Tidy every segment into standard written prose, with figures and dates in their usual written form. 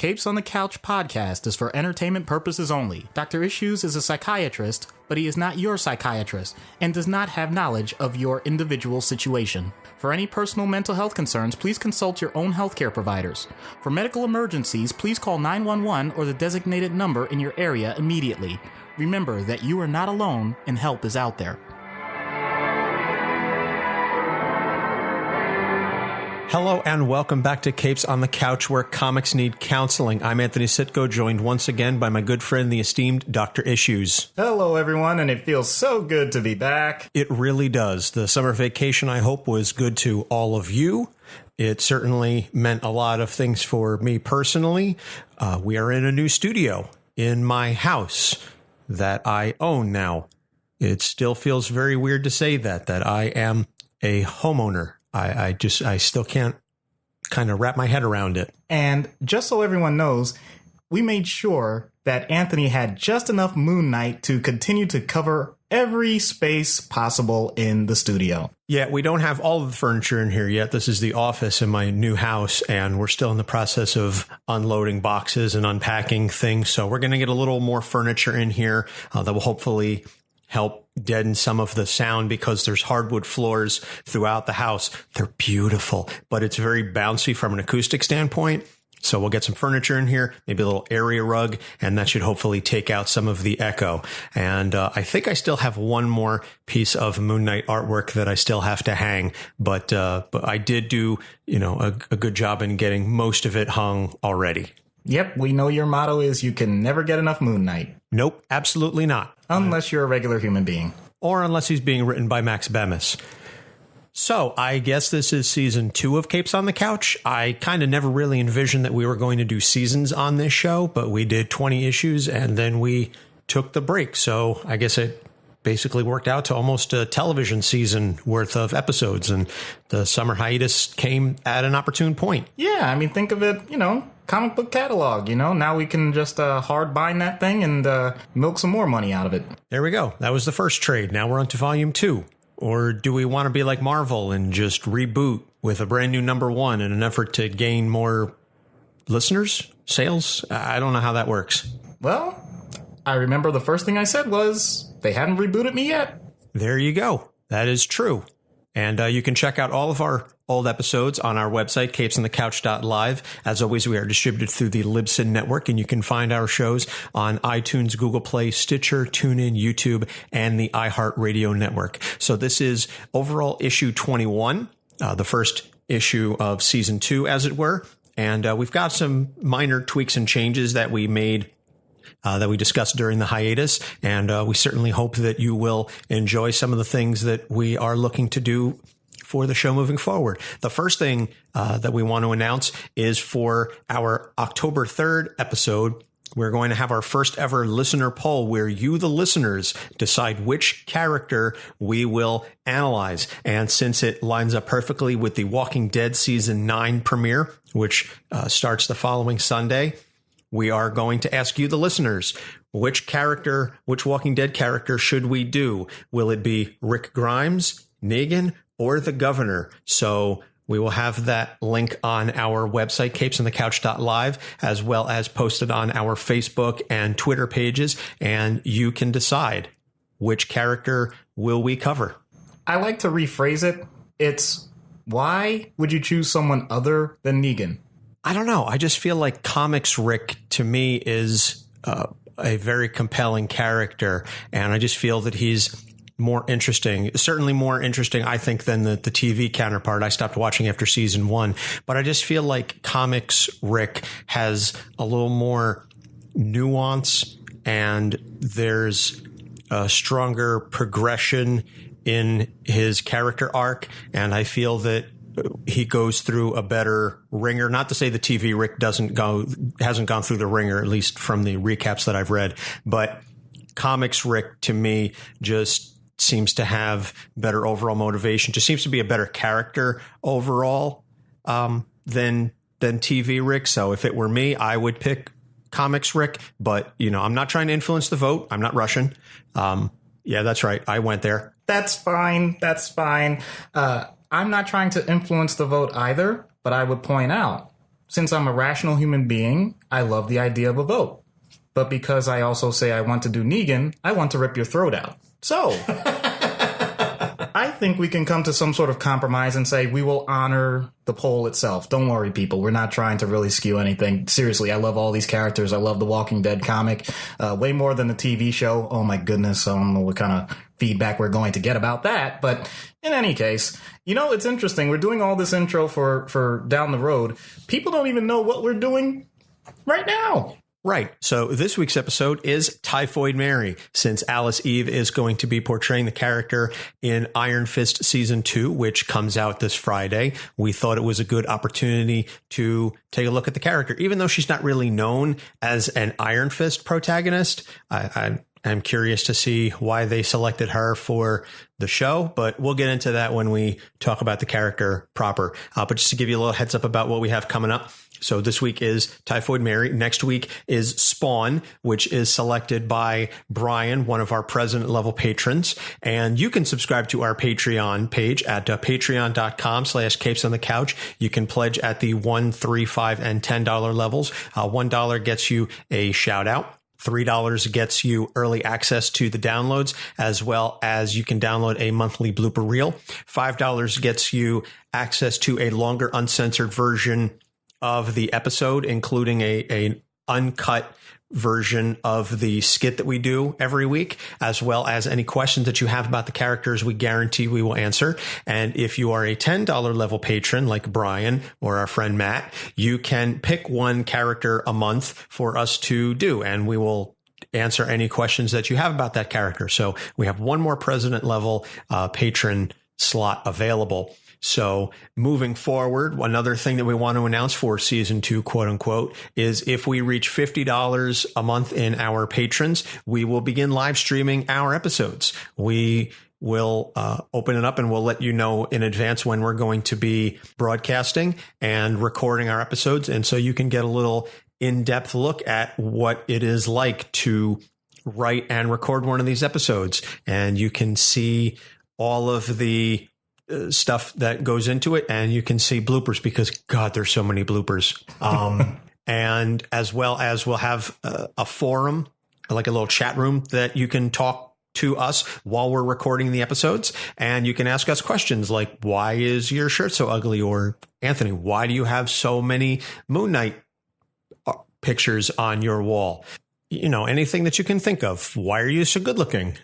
Capes on the Couch podcast is for entertainment purposes only. Dr. Issues is a psychiatrist, but he is not your psychiatrist and does not have knowledge of your individual situation. For any personal mental health concerns, please consult your own healthcare providers. For medical emergencies, please call 911 or the designated number in your area immediately. Remember that you are not alone and help is out there. Hello and welcome back to Capes on the Couch, where comics need counseling. I'm Anthony Sitko, joined once again by my good friend, the esteemed Dr. Issues. Hello, everyone, and it feels so good to be back. It really does. The summer vacation, I hope, was good to all of you. It certainly meant a lot of things for me personally. We are in a new studio in my house that I own now. It still feels very weird to say that I am a homeowner. I still can't kind of wrap my head around it. And just so everyone knows, we made sure that Anthony had just enough Moon Knight to continue to cover every space possible in the studio. Yeah, we don't have all of the furniture in here yet. This is the office in my new house, and we're still in the process of unloading boxes and unpacking things. So we're going to get a little more furniture in here that will hopefully help deaden some of the sound, because there's hardwood floors throughout the house. They're beautiful, but it's very bouncy from an acoustic standpoint. So we'll get some furniture in here, maybe a little area rug, and that should hopefully take out some of the echo. And I think I still have one more piece of Moon Knight artwork that I still have to hang, but I did do, a good job in getting most of it hung already. Yep, we know your motto is you can never get enough Moon Knight. Nope, absolutely not. Unless you're a regular human being. Or unless he's being written by Max Bemis. So I guess this is season 2 of Capes on the Couch. I kind of never really envisioned that we were going to do seasons on this show, but we did 20 issues and then we took the break. So I guess it basically worked out to almost a television season worth of episodes, and the summer hiatus came at an opportune point. Yeah, I mean, think of it, comic book catalog, now we can just hard bind that thing and milk some more money out of it. There we go. That was the first trade. Now we're on to volume 2. Or do we want to be like Marvel and just reboot with a brand new number 1 in an effort to gain more listeners, sales? I don't know how that works. Well, I remember the first thing I said was they hadn't rebooted me yet. There you go. That is true. And you can check out all of our old episodes on our website, capesonthecouch.live. As always, we are distributed through the Libsyn Network, and you can find our shows on iTunes, Google Play, Stitcher, TuneIn, YouTube, and the iHeartRadio Network. So this is overall issue 21, the first issue of season 2, as it were. And we've got some minor tweaks and changes that we made that we discussed during the hiatus. And we certainly hope that you will enjoy some of the things that we are looking to do for the show moving forward. The first thing that we want to announce is for our October 3rd episode, we're going to have our first ever listener poll where you, the listeners, decide which character we will analyze. And since it lines up perfectly with the Walking Dead season 9 premiere, which starts the following Sunday, we are going to ask you, the listeners, which Walking Dead character should we do? Will it be Rick Grimes, Negan, or the Governor? So we will have that link on our website, capesonthecouch.live, as well as posted on our Facebook and Twitter pages, and you can decide which character will we cover. I like to rephrase it. It's, why would you choose someone other than Negan? I don't know. I just feel like Comics Rick, to me, is a very compelling character, and I just feel that he's more interesting, certainly more interesting, I think, than the TV counterpart. I stopped watching after season 1, but I just feel like Comics Rick has a little more nuance, and there's a stronger progression in his character arc, and I feel that he goes through a better ringer. Not to say the TV Rick hasn't gone through the ringer, at least from the recaps that I've read, but Comics Rick, to me, just seems to have better overall motivation, just seems to be a better character overall than TV Rick. So if it were me, I would pick Comics Rick, but I'm not trying to influence the vote. I'm not Russian. Yeah, that's right. I went there. That's fine. That's fine. I'm not trying to influence the vote either, but I would point out since I'm a rational human being, I love the idea of a vote. But because I also say I want to do Negan, I want to rip your throat out. So, I think we can come to some sort of compromise and say we will honor the poll itself. Don't worry, people. We're not trying to really skew anything. Seriously, I love all these characters. I love the Walking Dead comic way more than the TV show. Oh, my goodness. I don't know what kind of feedback we're going to get about that. But in any case, it's interesting. We're doing all this intro for down the road. People don't even know what we're doing right now. Right. So this week's episode is Typhoid Mary, since Alice Eve is going to be portraying the character in Iron Fist Season 2, which comes out this Friday. We thought it was a good opportunity to take a look at the character, even though she's not really known as an Iron Fist protagonist. I'm curious to see why they selected her for the show, but we'll get into that when we talk about the character proper. But just to give you a little heads up about what we have coming up. So this week is Typhoid Mary. Next week is Spawn, which is selected by Brian, one of our president level patrons. And you can subscribe to our Patreon page at patreon.com/capes on the couch. You can pledge at the $1, $3, $5, and $10 levels. $1 gets you a shout out. $3 gets you early access to the downloads, as well as you can download a monthly blooper reel. $5 gets you access to a longer uncensored version of the episode, including a uncut version of the skit that we do every week, as well as any questions that you have about the characters. We guarantee we will answer. And if you are a $10 level patron like Brian or our friend Matt, you can pick one character a month for us to do, and we will answer any questions that you have about that character. So we have one more president level patron slot available. So moving forward, another thing that we want to announce for season 2, quote unquote, is if we reach $50 a month in our patrons, we will begin live streaming our episodes. We will open it up and we'll let you know in advance when we're going to be broadcasting and recording our episodes. And so you can get a little in-depth look at what it is like to write and record one of these episodes. And you can see all of the stuff that goes into it, and you can see bloopers because God, there's so many bloopers. And as well as we'll have a forum, like a little chat room that you can talk to us while we're recording the episodes, and you can ask us questions like, why is your shirt so ugly? Or Anthony, why do you have so many Moon Knight pictures on your wall? Anything that you can think of. Why are you so good looking?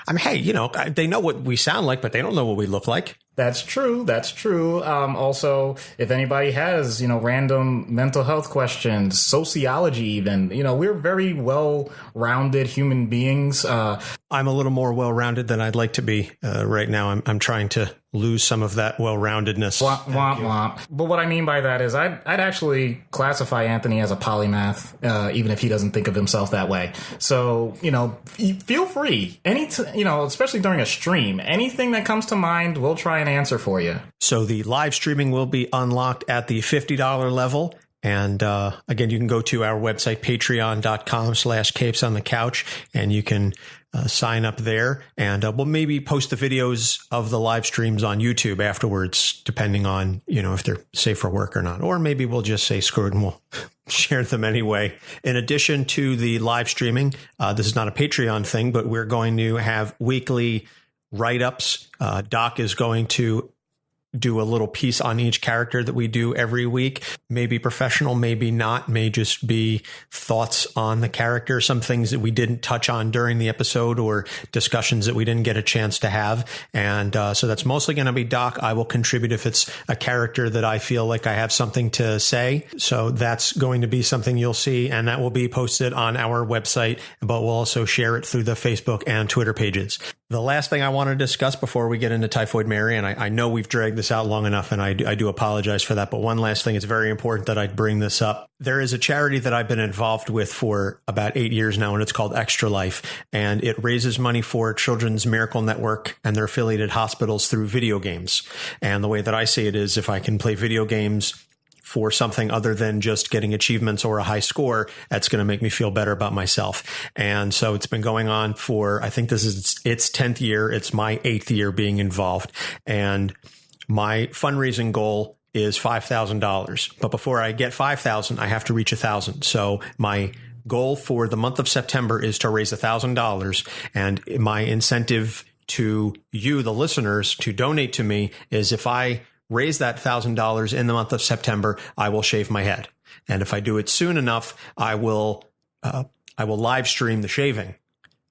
I mean, hey, they know what we sound like, but they don't know what we look like. That's true. That's true. Also, if anybody has, random mental health questions, sociology even, we're very well-rounded human beings. I'm a little more well-rounded than I'd like to be right now. I'm trying to lose some of that well-roundedness. Womp, womp, womp. But what I mean by that is I'd actually classify Anthony as a polymath, even if he doesn't think of himself that way. So, feel free. Especially during a stream, anything that comes to mind, we'll try and answer for you. So the live streaming will be unlocked at the $50 level. And again, you can go to our website, patreon.com/capes on the couch, and you can sign up there. And we'll maybe post the videos of the live streams on YouTube afterwards, depending on, if they're safe for work or not. Or maybe we'll just say screw it and we'll share them anyway. In addition to the live streaming, this is not a Patreon thing, but we're going to have weekly write-ups. Doc is going to do a little piece on each character that we do every week. Maybe professional, maybe not, may just be thoughts on the character, some things that we didn't touch on during the episode or discussions that we didn't get a chance to have. And so that's mostly going to be Doc. I will contribute if it's a character that I feel like I have something to say. So that's going to be something you'll see, and that will be posted on our website, but we'll also share it through the Facebook and Twitter pages. The last thing I want to discuss before we get into Typhoid Mary, and I know we've dragged this out long enough, and I do apologize for that, but one last thing, it's very important that I bring this up. There is a charity that I've been involved with for about 8 years now, and it's called Extra Life, and it raises money for Children's Miracle Network and their affiliated hospitals through video games. And the way that I see it is if I can play video games for something other than just getting achievements or a high score, that's going to make me feel better about myself. And so it's been going on for, I think this is its 10th year. It's my 8th year being involved. And my fundraising goal is $5,000. But before I get 5,000, I have to reach 1,000. So my goal for the month of September is to raise $1,000. And my incentive to you, the listeners, to donate to me is if I raise that $1,000 in the month of September, I will shave my head. And if I do it soon enough, I will live stream the shaving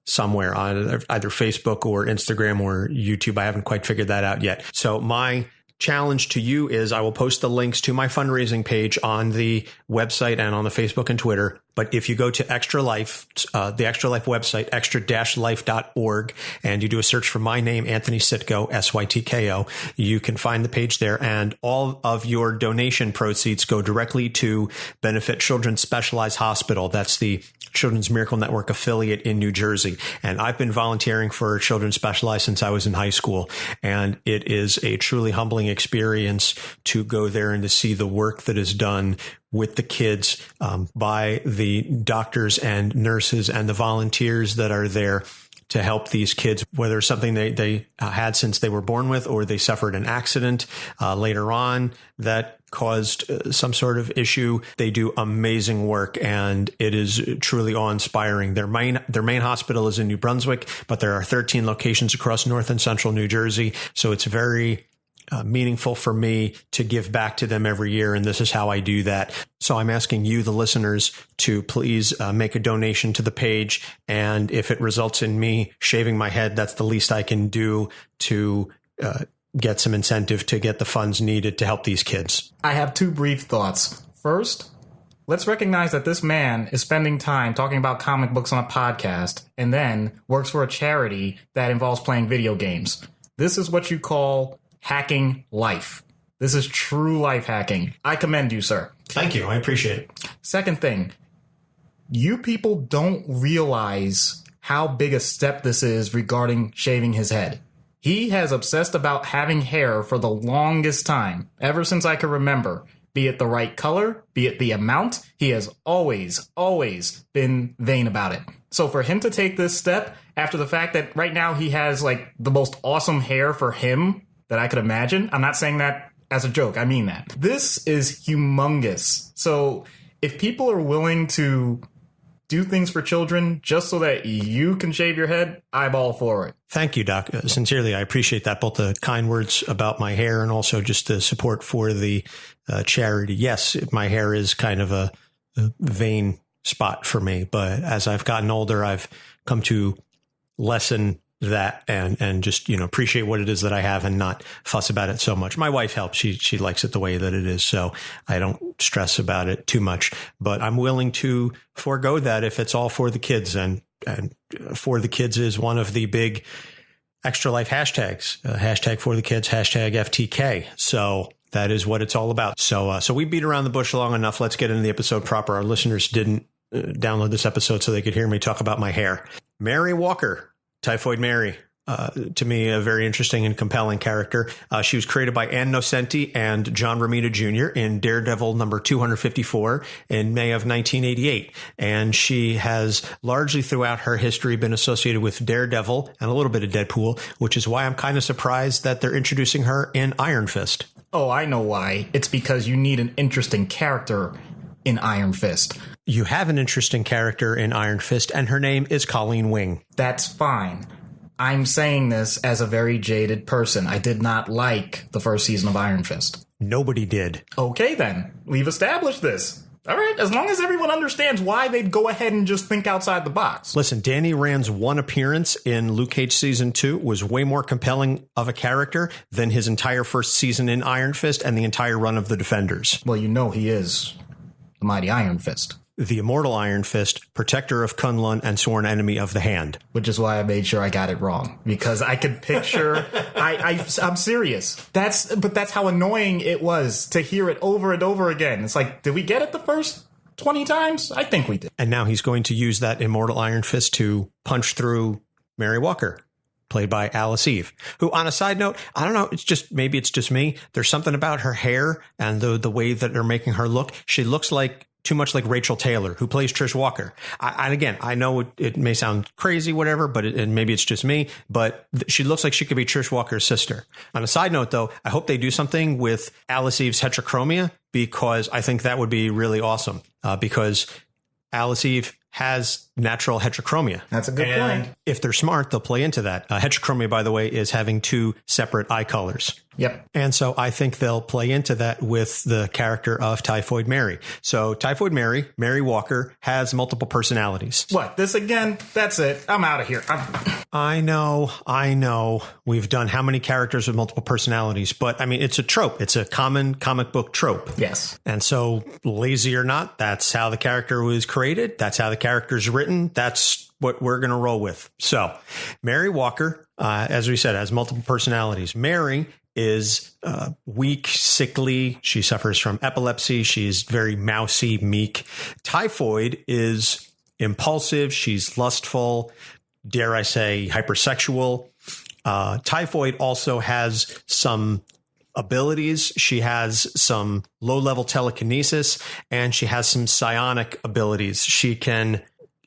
somewhere on either Facebook or Instagram or YouTube. I haven't quite figured that out yet. So my challenge to you is I will post the links to my fundraising page on the website and on the Facebook and Twitter. But if you go to Extra Life, the Extra Life website, extra-life.org, and you do a search for my name, Anthony Sitko, Sytko, you can find the page there. And all of your donation proceeds go directly to benefit Children's Specialized Hospital. That's the Children's Miracle Network affiliate in New Jersey. And I've been volunteering for Children's Specialized since I was in high school. And it is a truly humbling experience to go there and to see the work that is done with the kids by the doctors and nurses and the volunteers that are there to help these kids, whether it's something they had since they were born with, or they suffered an accident later on that caused some sort of issue. They do amazing work, and it is truly awe-inspiring. Their main hospital is in New Brunswick, but there are 13 locations across North and Central New Jersey. So it's very meaningful for me to give back to them every year. And this is how I do that. So I'm asking you, the listeners, to please make a donation to the page. And if it results in me shaving my head, that's the least I can do to get some incentive to get the funds needed to help these kids. I have two brief thoughts. First, let's recognize that this man is spending time talking about comic books on a podcast and then works for a charity that involves playing video games. This is what you call hacking life. This is true life hacking. I commend you, sir. Thank you. I appreciate it. Second thing, you people don't realize how big a step this is regarding shaving his head. He has obsessed about having hair for the longest time, ever since I can remember. Be it the right color, be it the amount, he has always been vain about it. So for him to take this step after the fact that right now he has like the most awesome hair for him that I could imagine. I'm not saying that as a joke. I mean that. This is humongous. So if people are willing to do things for children just so that you can shave your head, I'm all for it. Thank you, Doc. Sincerely, I appreciate that, both the kind words about my hair and also just the support for the charity. Yes, my hair is kind of a vain spot for me, but as I've gotten older, I've come to lessen that and just, appreciate what it is that I have and not fuss about it so much. My wife helps. She likes it the way that it is. So I don't stress about it too much, but I'm willing to forego that if it's all for the kids, and for the kids is one of the big Extra Life hashtags, hashtag for the kids, hashtag FTK. So that is what it's all about. So we beat around the bush long enough. Let's get into the episode proper. Our listeners didn't download this episode so they could hear me talk about my hair. Mary Walker. Typhoid Mary, to me, a very interesting and compelling character. She was created by Ann Nocenti and John Romita Jr. in Daredevil number 254 in May of 1988. And she has largely throughout her history been associated with Daredevil and a little bit of Deadpool, which is why I'm kind of surprised that they're introducing her in Iron Fist. Oh, I know why. It's because you need an interesting character in Iron Fist. You have an interesting character in Iron Fist, and her name is Colleen Wing. That's fine. I'm saying this as a very jaded person. I did not like the first season of Iron Fist. Nobody did. Okay, then. We've established this. All right, as long as everyone understands why they'd go ahead and just think outside the box. Listen, Danny Rand's one appearance in Luke Cage Season 2 was way more compelling of a character than his entire first season in Iron Fist and the entire run of the Defenders. Well, he is the mighty Iron Fist. The immortal Iron Fist, protector of Kunlun and sworn enemy of the Hand. Which is why I made sure I got it wrong. Because I could picture... I'm serious. That's how annoying it was to hear it over and over again. It's like, did we get it the first 20 times? I think we did. And now he's going to use that immortal Iron Fist to punch through Mary Walker, played by Alice Eve, who, on a side note, I don't know, maybe it's just me. There's something about her hair and the way that they're making her look. She looks like too much like Rachel Taylor, who plays Trish Walker. And again, I know it may sound crazy, whatever, but and maybe it's just me, but she looks like she could be Trish Walker's sister. On a side note, though, I hope they do something with Alice Eve's heterochromia, because I think that would be really awesome, because Alice Eve has natural heterochromia. That's a good point. If they're smart, they'll play into that. Heterochromia, by the way, is having two separate eye colors. Yep. And so I think they'll play into that with the character of Typhoid Mary. So Typhoid Mary, Mary Walker, has multiple personalities. What? This again? That's it. I'm out of here. I know. We've done how many characters with multiple personalities, but I mean, it's a trope. It's a common comic book trope. Yes. And so, lazy or not, that's how the character was created. That's how the character's written. That's what we're going to roll with. So Mary Walker, as we said, has multiple personalities. Mary is weak, sickly. She suffers from epilepsy. She's very mousy, meek. Typhoid is impulsive. She's lustful. Dare I say, hypersexual. Typhoid also has some abilities. She has some low-level telekinesis, and she has some psionic abilities. She can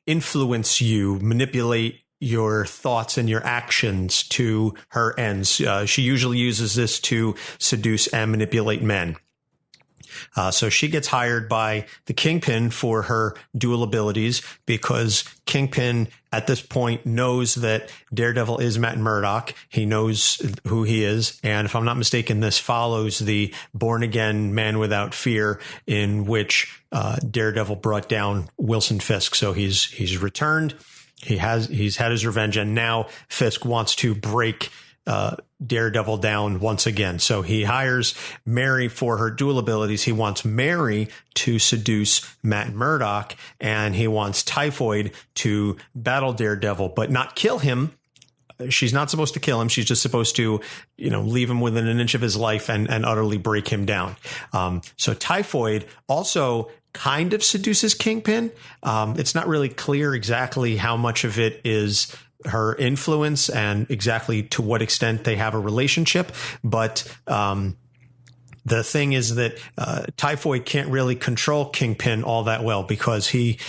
influence you, manipulate your thoughts and your actions to her ends. She usually uses this to seduce and manipulate men. So she gets hired by the Kingpin for her dual abilities, because Kingpin at this point knows that Daredevil is Matt Murdock. He knows who he is. And if I'm not mistaken, this follows the Born Again Man Without Fear, in which Daredevil brought down Wilson Fisk. So he's returned. He's had his revenge, and now Fisk wants to break Daredevil down once again. So he hires Mary for her dual abilities. He wants Mary to seduce Matt Murdock, and he wants Typhoid to battle Daredevil, but not kill him. She's not supposed to kill him. She's just supposed to, leave him within an inch of his life and utterly break him down. So Typhoid also kind of seduces Kingpin. It's not really clear exactly how much of it is her influence and exactly to what extent they have a relationship. But the thing is that Typhoid can't really control Kingpin all that well, because he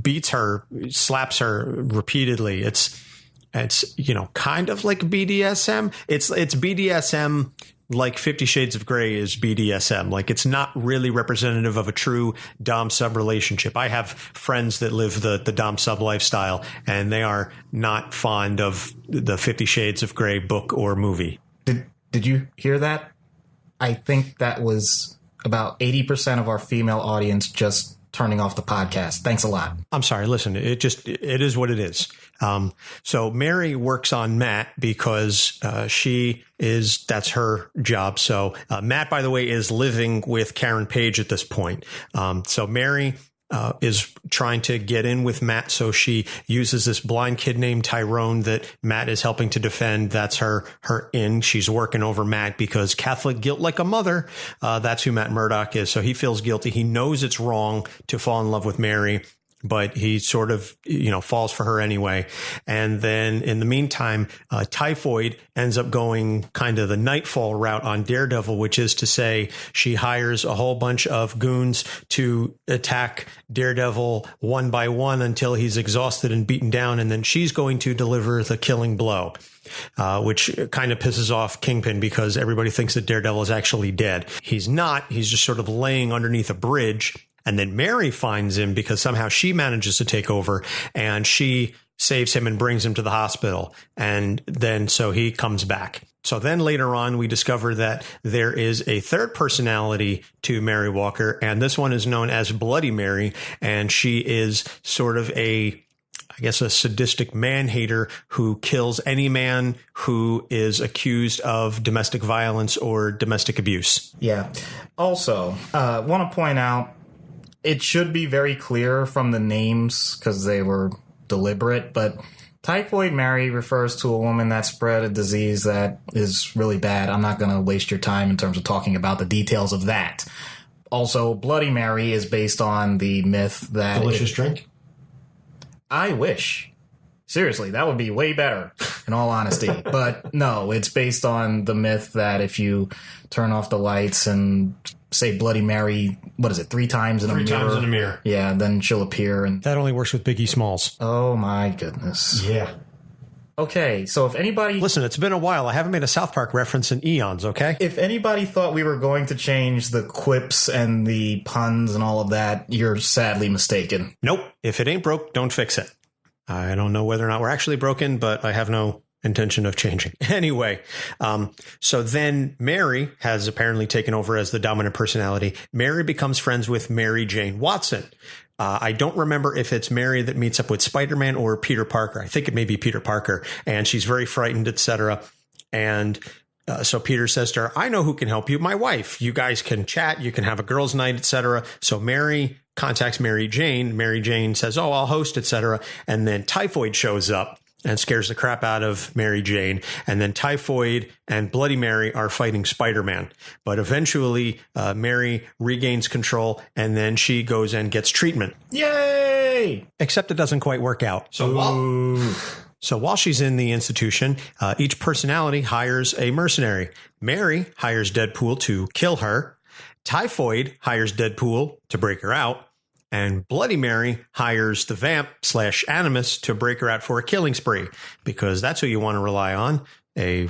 beats her, slaps her repeatedly. It's kind of like BDSM. It's BDSM like 50 Shades of Grey is BDSM. Like, it's not really representative of a true dom-sub relationship. I have friends that live the dom-sub lifestyle, and they are not fond of the 50 Shades of Grey book or movie. Did you hear that? I think that was about 80% of our female audience just turning off the podcast. Thanks a lot. I'm sorry. Listen, it is what it is. So Mary works on Matt because that's her job. So Matt, by the way, is living with Karen Page at this point. So Mary is trying to get in with Matt. So she uses this blind kid named Tyrone that Matt is helping to defend. That's her in. She's working over Matt because Catholic guilt like a mother. That's who Matt Murdock is. So he feels guilty. He knows it's wrong to fall in love with Mary, but he sort of, falls for her anyway. And then in the meantime, Typhoid ends up going kind of the Nightfall route on Daredevil, which is to say she hires a whole bunch of goons to attack Daredevil one by one until he's exhausted and beaten down. And then she's going to deliver the killing blow, which kind of pisses off Kingpin because everybody thinks that Daredevil is actually dead. He's not. He's just sort of laying underneath a bridge. And then Mary finds him because somehow she manages to take over, and she saves him and brings him to the hospital. And then so he comes back. So then later on, we discover that there is a third personality to Mary Walker, and this one is known as Bloody Mary. And she is sort of a sadistic man-hater who kills any man who is accused of domestic violence or domestic abuse. Yeah. Also, want to point out, it should be very clear from the names because they were deliberate, but Typhoid Mary refers to a woman that spread a disease that is really bad. I'm not going to waste your time in terms of talking about the details of that. Also, Bloody Mary is based on the myth that... Delicious drink? I wish. Seriously, that would be way better, in all honesty. But no, it's based on the myth that if you turn off the lights and say Bloody Mary, what is it, 3 times in a mirror? 3 times in a mirror. Yeah, then she'll appear. And that only works with Biggie Smalls. Oh, my goodness. Yeah. Okay, so if anybody... Listen, it's been a while. I haven't made a South Park reference in eons, okay? If anybody thought we were going to change the quips and the puns and all of that, you're sadly mistaken. Nope. If it ain't broke, don't fix it. I don't know whether or not we're actually broken, but I have no intention of changing. Anyway, so then Mary has apparently taken over as the dominant personality. Mary becomes friends with Mary Jane Watson. I don't remember if it's Mary that meets up with Spider-Man or Peter Parker. I think it may be Peter Parker, and she's very frightened, etc. And so Peter says to her, I know who can help you, my wife. You guys can chat, you can have a girls' night, etc. So Mary contacts Mary Jane. Mary Jane says, oh, I'll host, etc. And then Typhoid shows up and scares the crap out of Mary Jane. And then Typhoid and Bloody Mary are fighting Spider-Man. But eventually, Mary regains control, and then she goes and gets treatment. Yay! Except it doesn't quite work out. So while she's in the institution, each personality hires a mercenary. Mary hires Deadpool to kill her. Typhoid hires Deadpool to break her out. And Bloody Mary hires the Vamp / Animus to break her out for a killing spree, because that's who you want to rely on. A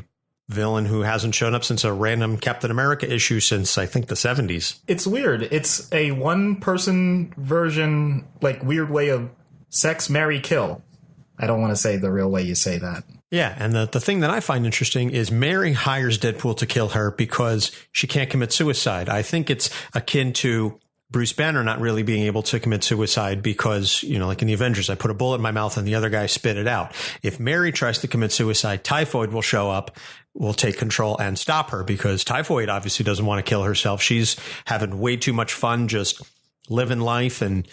villain who hasn't shown up since a random Captain America issue since, I think, the 70s. It's weird. It's a one-person version, like, weird way of sex, marry, kill. I don't want to say the real way you say that. Yeah, and the thing that I find interesting is Mary hires Deadpool to kill her because she can't commit suicide. I think it's akin to Bruce Banner not really being able to commit suicide because, you know, like in the Avengers, I put a bullet in my mouth and the other guy spit it out. If Mary tries to commit suicide, Typhoid will show up, will take control and stop her, because Typhoid obviously doesn't want to kill herself. She's having way too much fun just living life and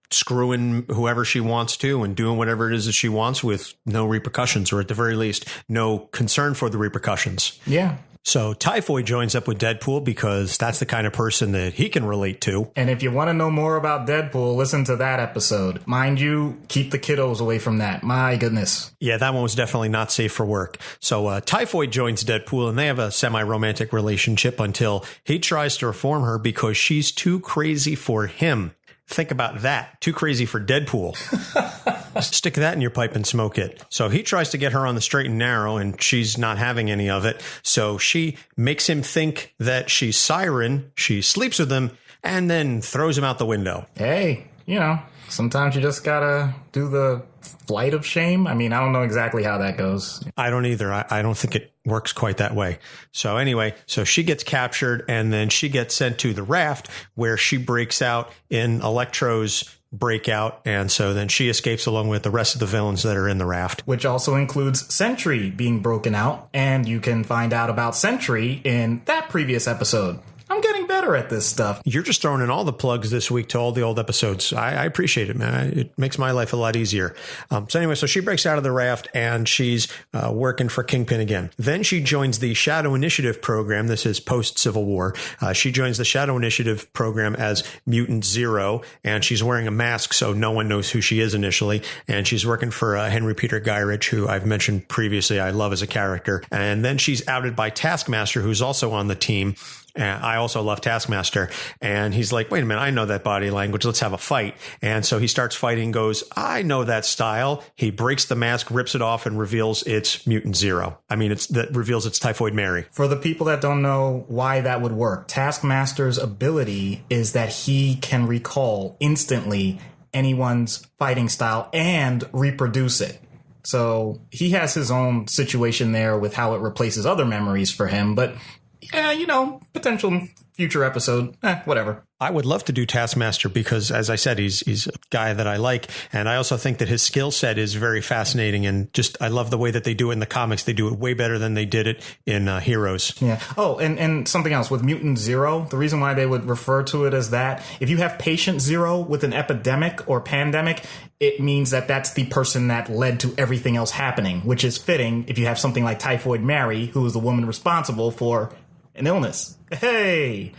screwing whoever she wants to and doing whatever it is that she wants with no repercussions, or at the very least, no concern for the repercussions. Yeah. So Typhoid joins up with Deadpool because that's the kind of person that he can relate to. And if you want to know more about Deadpool, listen to that episode. Mind you, keep the kiddos away from that. My goodness. Yeah, that one was definitely not safe for work. So Typhoid joins Deadpool, and they have a semi-romantic relationship until he tries to reform her because she's too crazy for him. Think about that. Too crazy for Deadpool. Stick that in your pipe and smoke it. So he tries to get her on the straight and narrow, and she's not having any of it. So she makes him think that she's Siren. She sleeps with him and then throws him out the window. Hey, you know, sometimes you just gotta do the flight of shame. I mean, I don't know exactly how that goes. I don't either. I don't think it works quite that way. So anyway, so she gets captured, and then she gets sent to the Raft, where she breaks out in Electro's breakout. And so then she escapes along with the rest of the villains that are in the Raft. Which also includes Sentry being broken out. And you can find out about Sentry in that previous episode. I'm getting better at this stuff. You're just throwing in all the plugs this week to all the old episodes. I appreciate it, man. It makes my life a lot easier. So anyway, so she breaks out of the Raft, and she's working for Kingpin again. Then she joins the Shadow Initiative program. This is post-Civil War. She joins the Shadow Initiative program as Mutant Zero, and she's wearing a mask so no one knows who she is initially. And she's working for Henry Peter Gyrich, who I've mentioned previously I love as a character. And then she's outed by Taskmaster, who's also on the team. And I also love Taskmaster. And he's like, wait a minute, I know that body language. Let's have a fight. And so he starts fighting, goes, I know that style. He breaks the mask, rips it off, and reveals it's Mutant Zero. I mean, reveals it's Typhoid Mary. For the people that don't know why that would work, Taskmaster's ability is that he can recall instantly anyone's fighting style and reproduce it. So he has his own situation there with how it replaces other memories for him. But yeah, you know, potential future episode, whatever. I would love to do Taskmaster because, as I said, he's a guy that I like. And I also think that his skill set is very fascinating. And just, I love the way that they do it in the comics. They do it way better than they did it in Heroes. Yeah. Oh, and something else with Mutant Zero, the reason why they would refer to it as that, if you have Patient Zero with an epidemic or pandemic, it means that that's the person that led to everything else happening, which is fitting if you have something like Typhoid Mary, who is the woman responsible for an illness. Hey,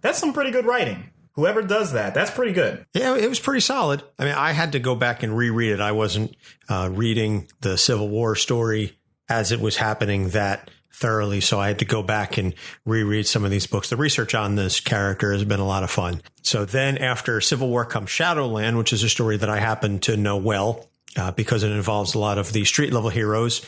that's some pretty good writing. Whoever does that, that's pretty good. Yeah, it was pretty solid. I mean, I had to go back and reread it. I wasn't reading the Civil War story as it was happening that thoroughly, so I had to go back and reread some of these books. The research on this character has been a lot of fun. So then after Civil War comes Shadowland, which is a story that I happen to know well because it involves a lot of the street level heroes,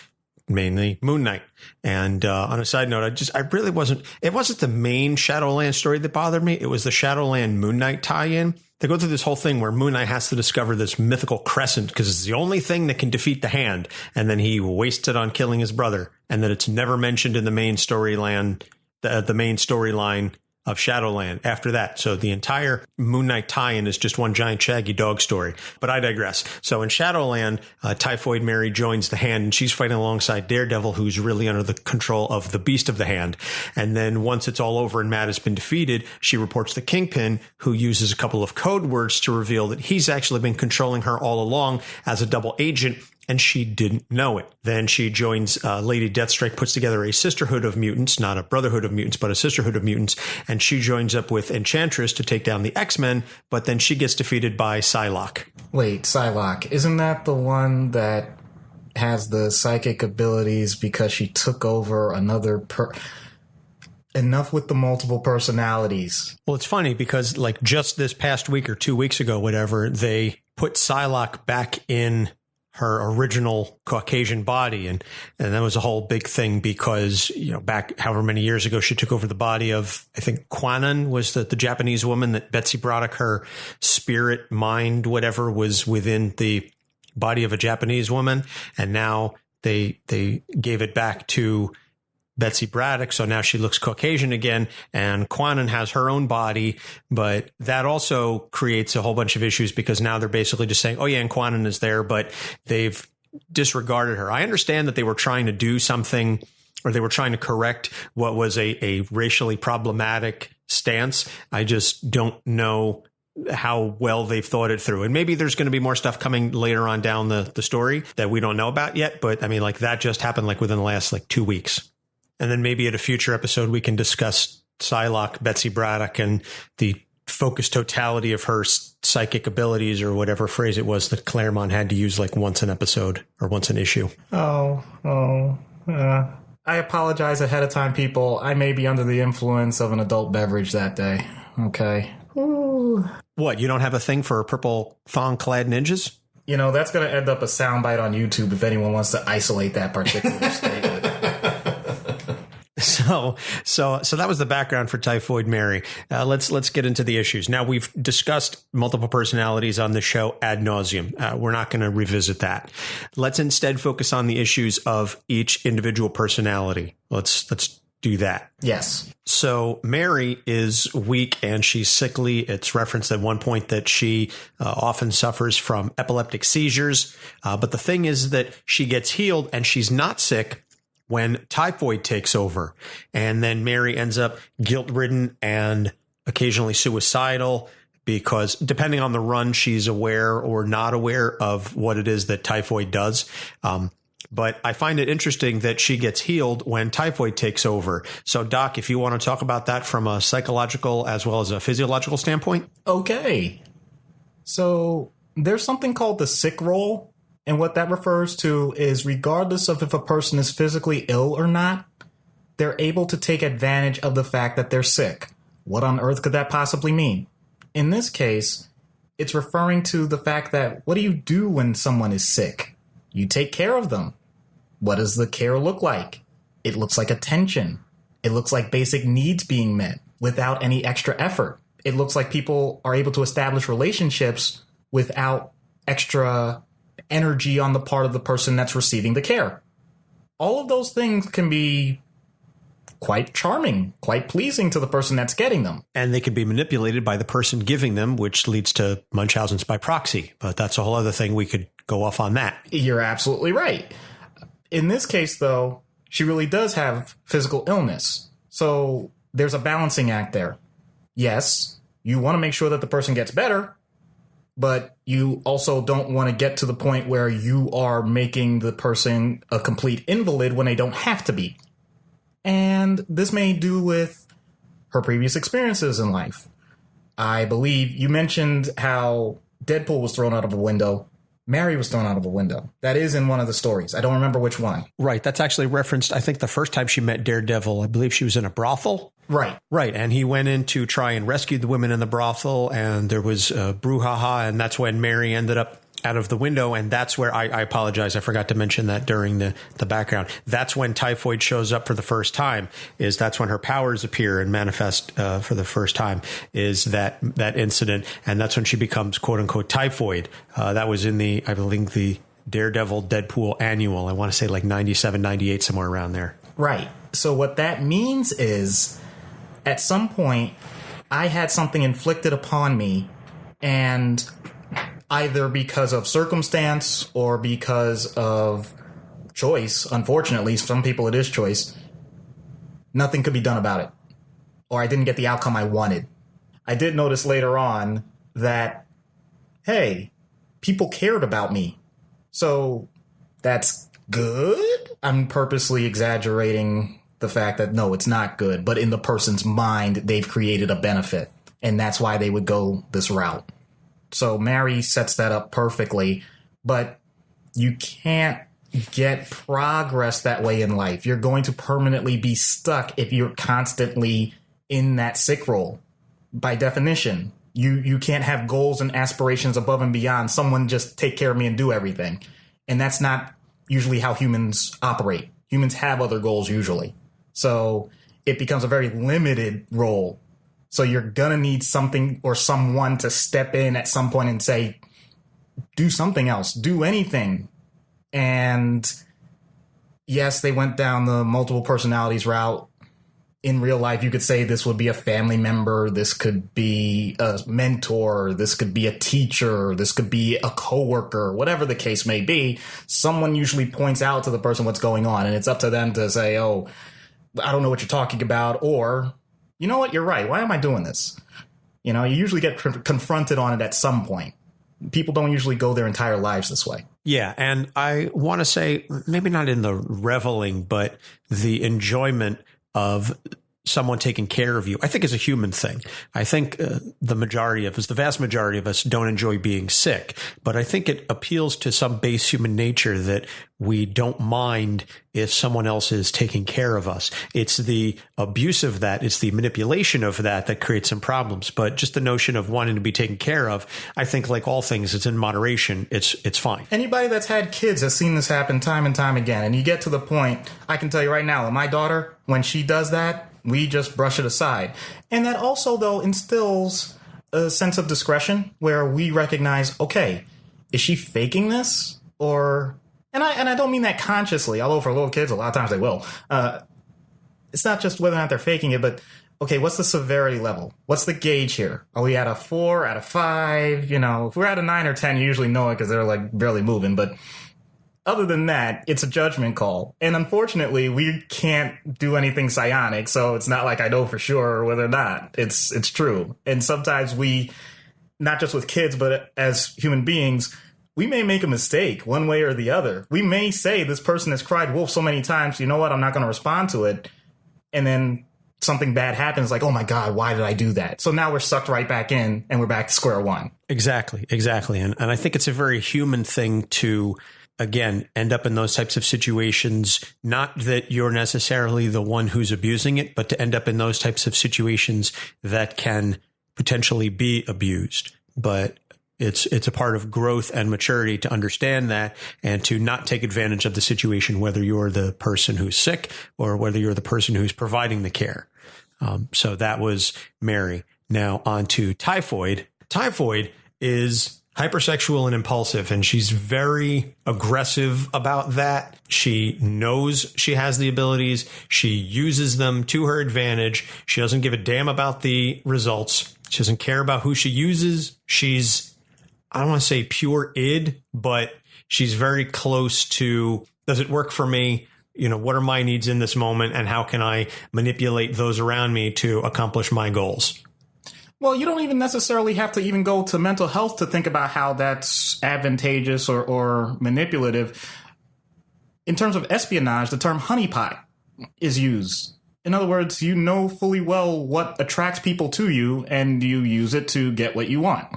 mainly Moon Knight. And on a side note, it wasn't the main Shadowland story that bothered me. It was the Shadowland Moon Knight tie-in. They go through this whole thing where Moon Knight has to discover this mythical crescent because it's the only thing that can defeat the Hand. And then he wastes it on killing his brother. And then it's never mentioned in the main storyline, the main storyline of Shadowland after that. So the entire Moon Knight tie-in is just one giant shaggy dog story. But I digress. So in Shadowland, Typhoid Mary joins the Hand, and she's fighting alongside Daredevil, who's really under the control of the Beast of the Hand. And then once it's all over and Matt has been defeated, she reports to Kingpin, who uses a couple of code words to reveal that he's actually been controlling her all along as a double agent, and she didn't know it. Then she joins Lady Deathstrike, puts together a sisterhood of mutants, not a brotherhood of mutants, but a sisterhood of mutants. And she joins up with Enchantress to take down the X-Men, but then she gets defeated by Psylocke. Wait, Psylocke, isn't that the one that has the psychic abilities because she took over another Enough with the multiple personalities. Well, it's funny because like just this past week or 2 weeks ago, whatever, they put Psylocke back in her original Caucasian body. And that was a whole big thing because, you know, back however many years ago, she took over the body of, I think Kwannon was the Japanese woman that Betsy Braddock, her spirit, mind, whatever was within the body of a Japanese woman. And now they gave it back to Betsy Braddock. So now she looks Caucasian again, and Kwannon has her own body, but that also creates a whole bunch of issues because now they're basically just saying, oh yeah, and Kwannon is there, but they've disregarded her. I understand that they were trying to do something, or they were trying to correct what was a racially problematic stance. I just don't know how well they've thought it through. And maybe there's going to be more stuff coming later on down the story that we don't know about yet. But I mean, like that just happened like within the last like 2 weeks. And then maybe at a future episode, we can discuss Psylocke, Betsy Braddock, and the focused totality of her psychic abilities, or whatever phrase it was that Claremont had to use like once an episode or once an issue. I apologize ahead of time, people. I may be under the influence of an adult beverage that day. Okay. Ooh. What, you don't have a thing for purple thong-clad ninjas? You know, that's going to end up a soundbite on YouTube if anyone wants to isolate that particular statement. So that was the background for Typhoid Mary. Let's get into the issues. Now, we've discussed multiple personalities on the show ad nauseum. We're not going to revisit that. Let's instead focus on the issues of each individual personality. Let's do that. Yes. So Mary is weak and she's sickly. It's referenced at one point that she often suffers from epileptic seizures. But the thing is that she gets healed and she's not sick when Typhoid takes over. And then Mary ends up guilt-ridden and occasionally suicidal because depending on the run, she's aware or not aware of what it is that Typhoid does. But I find it interesting that she gets healed when Typhoid takes over. So, Doc, if you want to talk about that from a psychological as well as a physiological standpoint. Okay. So there's something called the sick roll. And what that refers to is regardless of if a person is physically ill or not, they're able to take advantage of the fact that they're sick. What on earth could that possibly mean? In this case, it's referring to the fact that what do you do when someone is sick? You take care of them. What does the care look like? It looks like attention. It looks like basic needs being met without any extra effort. It looks like people are able to establish relationships without extra energy on the part of the person that's receiving the care. All of those things can be quite charming, quite pleasing to the person that's getting them. And they can be manipulated by the person giving them, which leads to Munchausen's by proxy. But that's a whole other thing. We could go off on that. You're absolutely right. In this case, though, she really does have physical illness. So there's a balancing act there. Yes, you want to make sure that the person gets better, but you also don't want to get to the point where you are making the person a complete invalid when they don't have to be. And this may do with her previous experiences in life. I believe you mentioned how Deadpool was thrown out of a window. Mary was thrown out of a window. That is in one of the stories. I don't remember which one. Right. That's actually referenced, I think, the first time she met Daredevil. I believe she was in a brothel. Right. Right. And he went in to try and rescue the women in the brothel, and there was brouhaha, and that's when Mary ended up out of the window. And that's where I apologize. I forgot to mention that during the background. That's when Typhoid shows up for the first time. That's when her powers appear and manifest for the first time, is that incident. And that's when she becomes, quote unquote, Typhoid. That was in I believe the Daredevil Deadpool annual. I want to say like 97, 98, somewhere around there. Right. So what that means is at some point I had something inflicted upon me, and either because of circumstance or because of choice, unfortunately, some people it is choice, nothing could be done about it. Or I didn't get the outcome I wanted. I did notice later on that, hey, people cared about me. So that's good. I'm purposely exaggerating the fact that, no, it's not good. But in the person's mind, they've created a benefit. And that's why they would go this route. So Mary sets that up perfectly, but you can't get progress that way in life. You're going to permanently be stuck if you're constantly in that sick role. By definition, you can't have goals and aspirations above and beyond someone just take care of me and do everything. And that's not usually how humans operate. Humans have other goals usually. So it becomes a very limited role. So you're going to need something or someone to step in at some point and say, do something else, do anything. And yes, they went down the multiple personalities route. In real life, you could say this would be a family member. This could be a mentor. This could be a teacher. This could be a coworker, whatever the case may be. Someone usually points out to the person what's going on, and it's up to them to say, oh, I don't know what you're talking about, or you know what? You're right. Why am I doing this? You know, you usually get confronted on it at some point. People don't usually go their entire lives this way. Yeah. And I want to say, maybe not in the reveling, but the enjoyment of someone taking care of you, I think is a human thing. I think the vast majority of us don't enjoy being sick, but I think it appeals to some base human nature that we don't mind if someone else is taking care of us. It's the abuse of that. It's the manipulation of that creates some problems. But just the notion of wanting to be taken care of, I think like all things, it's in moderation. It's fine. Anybody that's had kids has seen this happen time and time again. And you get to the point, I can tell you right now, my daughter, when she does that, we just brush it aside. And that also, though, instills a sense of discretion where we recognize, okay, is she faking this? Or, and I don't mean that consciously, although for little kids, a lot of times they will. It's not just whether or not they're faking it, but, okay, what's the severity level? What's the gauge here? Are we at a 4, at a 5? You know, if we're at a 9 or 10, you usually know it because they're like barely moving. But other than that, it's a judgment call. And unfortunately, we can't do anything psionic, so it's not like I know for sure whether or not it's true. And sometimes we, not just with kids, but as human beings, we may make a mistake one way or the other. We may say this person has cried wolf so many times, you know what, I'm not going to respond to it. And then something bad happens, like, oh my God, why did I do that? So now we're sucked right back in and we're back to square one. Exactly. And I think it's a very human thing to, again, end up in those types of situations, not that you're necessarily the one who's abusing it, but to end up in those types of situations that can potentially be abused. But it's a part of growth and maturity to understand that and to not take advantage of the situation, whether you're the person who's sick or whether you're the person who's providing the care. So that was Mary. Now on to Typhoid. Typhoid is hypersexual and impulsive, and she's very aggressive about that. She knows she has the abilities. She uses them to her advantage. She doesn't give a damn about the results. She doesn't care about who she uses. She's, I don't want to say pure id, but she's very close to, does it work for me? You know, what are my needs in this moment, and how can I manipulate those around me to accomplish my goals? Well, you don't even necessarily have to even go to mental health to think about how that's advantageous or manipulative. In terms of espionage, the term honeypot is used. In other words, you know fully well what attracts people to you, and you use it to get what you want.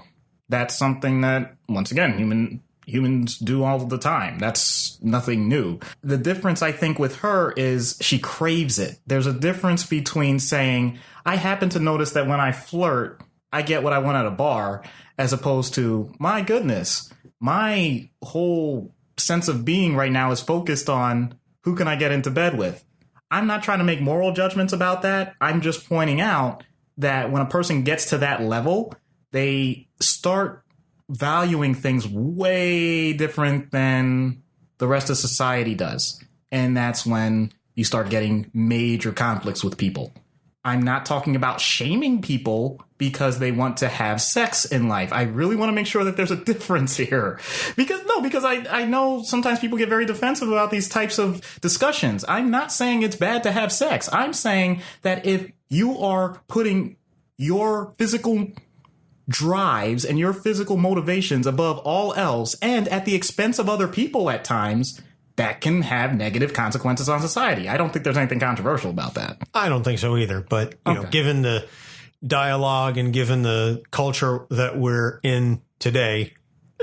That's something that, once again, humans do all the time. That's nothing new. The difference, I think, with her is she craves it. There's a difference between saying, I happen to notice that when I flirt, I get what I want at a bar, as opposed to, my goodness, my whole sense of being right now is focused on who can I get into bed with. I'm not trying to make moral judgments about that. I'm just pointing out that when a person gets to that level, they start valuing things way different than the rest of society does. And that's when you start getting major conflicts with people. I'm not talking about shaming people because they want to have sex in life. I really want to make sure that there's a difference here. Because I know sometimes people get very defensive about these types of discussions. I'm not saying it's bad to have sex. I'm saying that if you are putting your physical drives and your physical motivations above all else and at the expense of other people at times, that can have negative consequences on society. I don't think there's anything controversial about that. I don't think so either. But, you know, given the dialogue and given the culture that we're in today,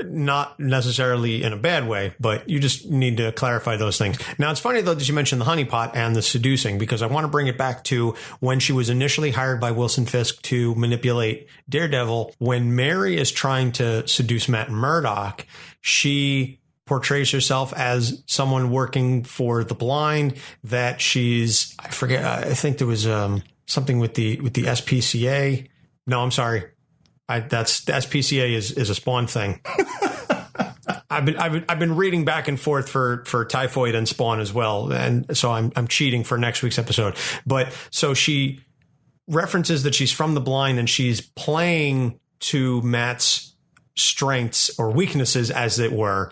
not necessarily in a bad way, but you just need to clarify those things. Now, it's funny, though, that you mentioned the honeypot and the seducing, because I want to bring it back to when she was initially hired by Wilson Fisk to manipulate Daredevil. When Mary is trying to seduce Matt Murdock, she portrays herself as someone working for the blind, that she's, I forget, I think there was something with the SPCA. No, I'm sorry. That's the SPCA is a Spawn thing. I've been reading back and forth for Typhoid and Spawn as well, and so I'm cheating for next week's episode. But so she references that she's from the blind and she's playing to Matt's strengths or weaknesses, as it were.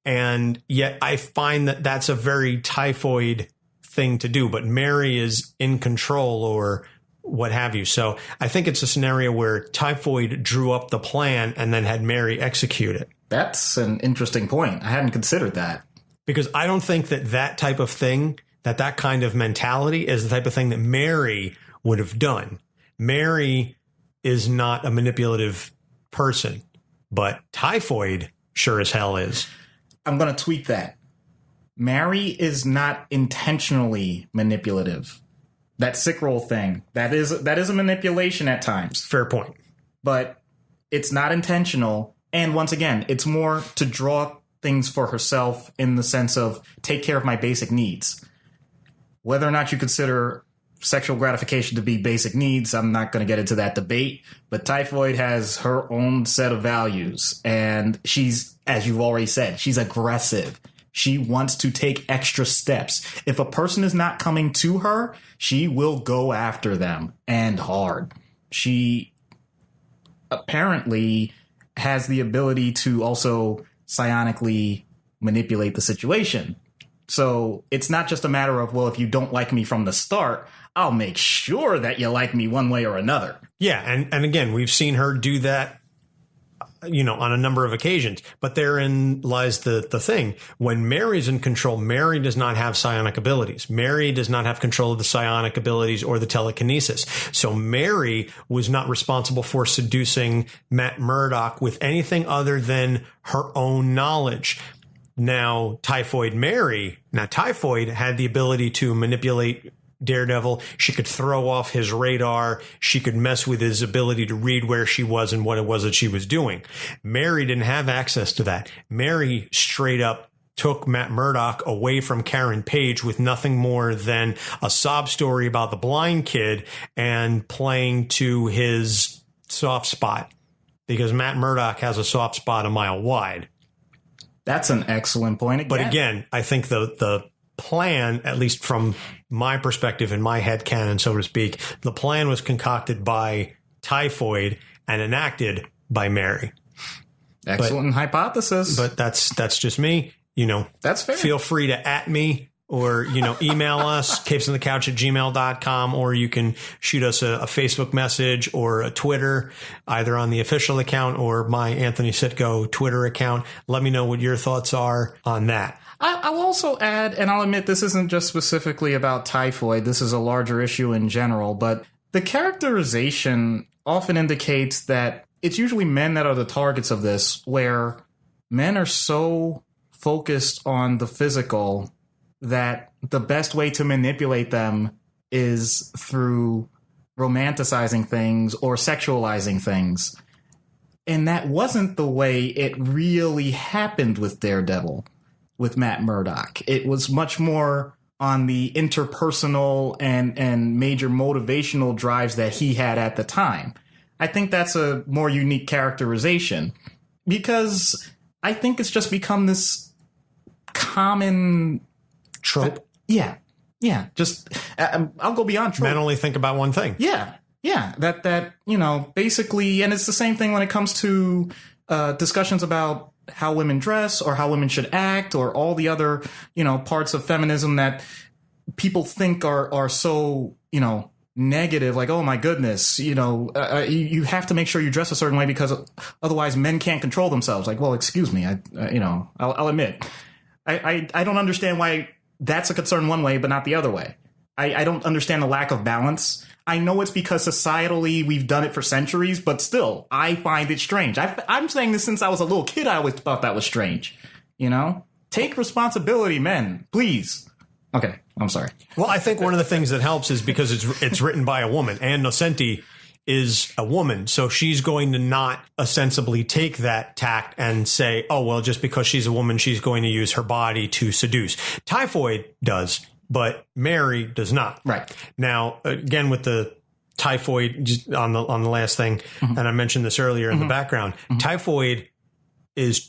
And yet I find that that's a very Typhoid thing to do, but Mary is in control or what have you. So I think it's a scenario where Typhoid drew up the plan and then had Mary execute it. That's an interesting point. I hadn't considered that. Because I don't think that type of thing, that kind of mentality is the type of thing that Mary would have done. Mary is not a manipulative person, but Typhoid sure as hell is. I'm going to tweak that. Mary is not intentionally manipulative. That sick roll thing, that is a manipulation at times. Fair point. But it's not intentional. And once again, it's more to draw things for herself in the sense of take care of my basic needs. Whether or not you consider sexual gratification to be basic needs, I'm not going to get into that debate. But Typhoid has her own set of values. And she's, as you've already said, she's aggressive. She wants to take extra steps. If a person is not coming to her, she will go after them, and hard. She apparently has the ability to also psionically manipulate the situation. So it's not just a matter of, well, if you don't like me from the start, I'll make sure that you like me one way or another. Yeah. And again, we've seen her do that, you know, on a number of occasions. But therein lies the thing. When Mary's in control, Mary does not have psionic abilities. Mary does not have control of the psionic abilities or the telekinesis. So Mary was not responsible for seducing Matt Murdock with anything other than her own knowledge. Now, Typhoid had the ability to manipulate Daredevil. She could throw off his radar. She could mess with his ability to read where she was and what it was that she was doing. Mary didn't have access to that. Mary straight up took Matt Murdock away from Karen Page with nothing more than a sob story about the blind kid and playing to his soft spot, because Matt Murdock has a soft spot a mile wide. That's an excellent point. But again, I think the plan, at least from my perspective and my headcanon, so to speak, the plan was concocted by Typhoid and enacted by Mary. Excellent hypothesis. But that's just me. You know, that's fair. Feel free to @ me or, email us, capesonthecouch@gmail.com, or you can shoot us a Facebook message or a Twitter, either on the official account or my Anthony Sitko Twitter account. Let me know what your thoughts are on that. I'll also add, and I'll admit this isn't just specifically about Typhoid, this is a larger issue in general, but the characterization often indicates that it's usually men that are the targets of this, where men are so focused on the physical that the best way to manipulate them is through romanticizing things or sexualizing things. And that wasn't the way it really happened with Daredevil, with Matt Murdock. It was much more on the interpersonal and major motivational drives that he had at the time. I think that's a more unique characterization, because I think it's just become this common trope. Yeah. Just I'll go beyond trope. Men only think about one thing. Yeah. That basically, and it's the same thing when it comes to discussions about how women dress or how women should act or all the other parts of feminism that people think are so negative. Like, oh my goodness, you have to make sure you dress a certain way because otherwise men can't control themselves. Like, well, excuse me, I'll admit, I don't understand why that's a concern one way, but not the other way. I don't understand the lack of balance. I know it's because societally we've done it for centuries, but still, I find it strange. I'm saying this since I was a little kid. I always thought that was strange. Take responsibility, men, please. Okay, I'm sorry. Well, I think one of the things that helps is because it's written by a woman, and Nocenti is a woman, so she's going to not ostensibly take that tact and say, oh, well, just because she's a woman, she's going to use her body to seduce. Typhoid does, but Mary does not. Right. Now, again, with the Typhoid, just on the last thing, and I mentioned this earlier in the background, Typhoid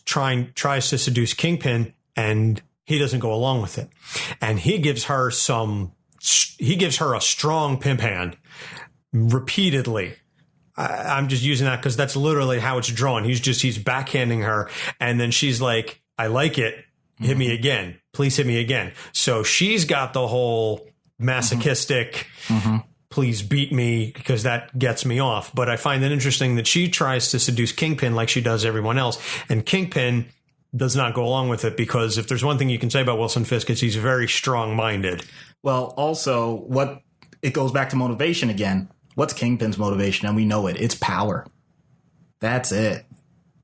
tries to seduce Kingpin, and he doesn't go along with it. And he gives her a strong pimp hand repeatedly. I'm just using that because that's literally how it's drawn. He's backhanding her. And then she's like, I like it. Hit me again. Please hit me again. So she's got the whole masochistic, please beat me because that gets me off. But I find it interesting that she tries to seduce Kingpin like she does everyone else. And Kingpin does not go along with it, because if there's one thing you can say about Wilson Fisk, it's he's very strong-minded. Well, also, it goes back to motivation again. What's Kingpin's motivation? And we know it. It's power. That's it.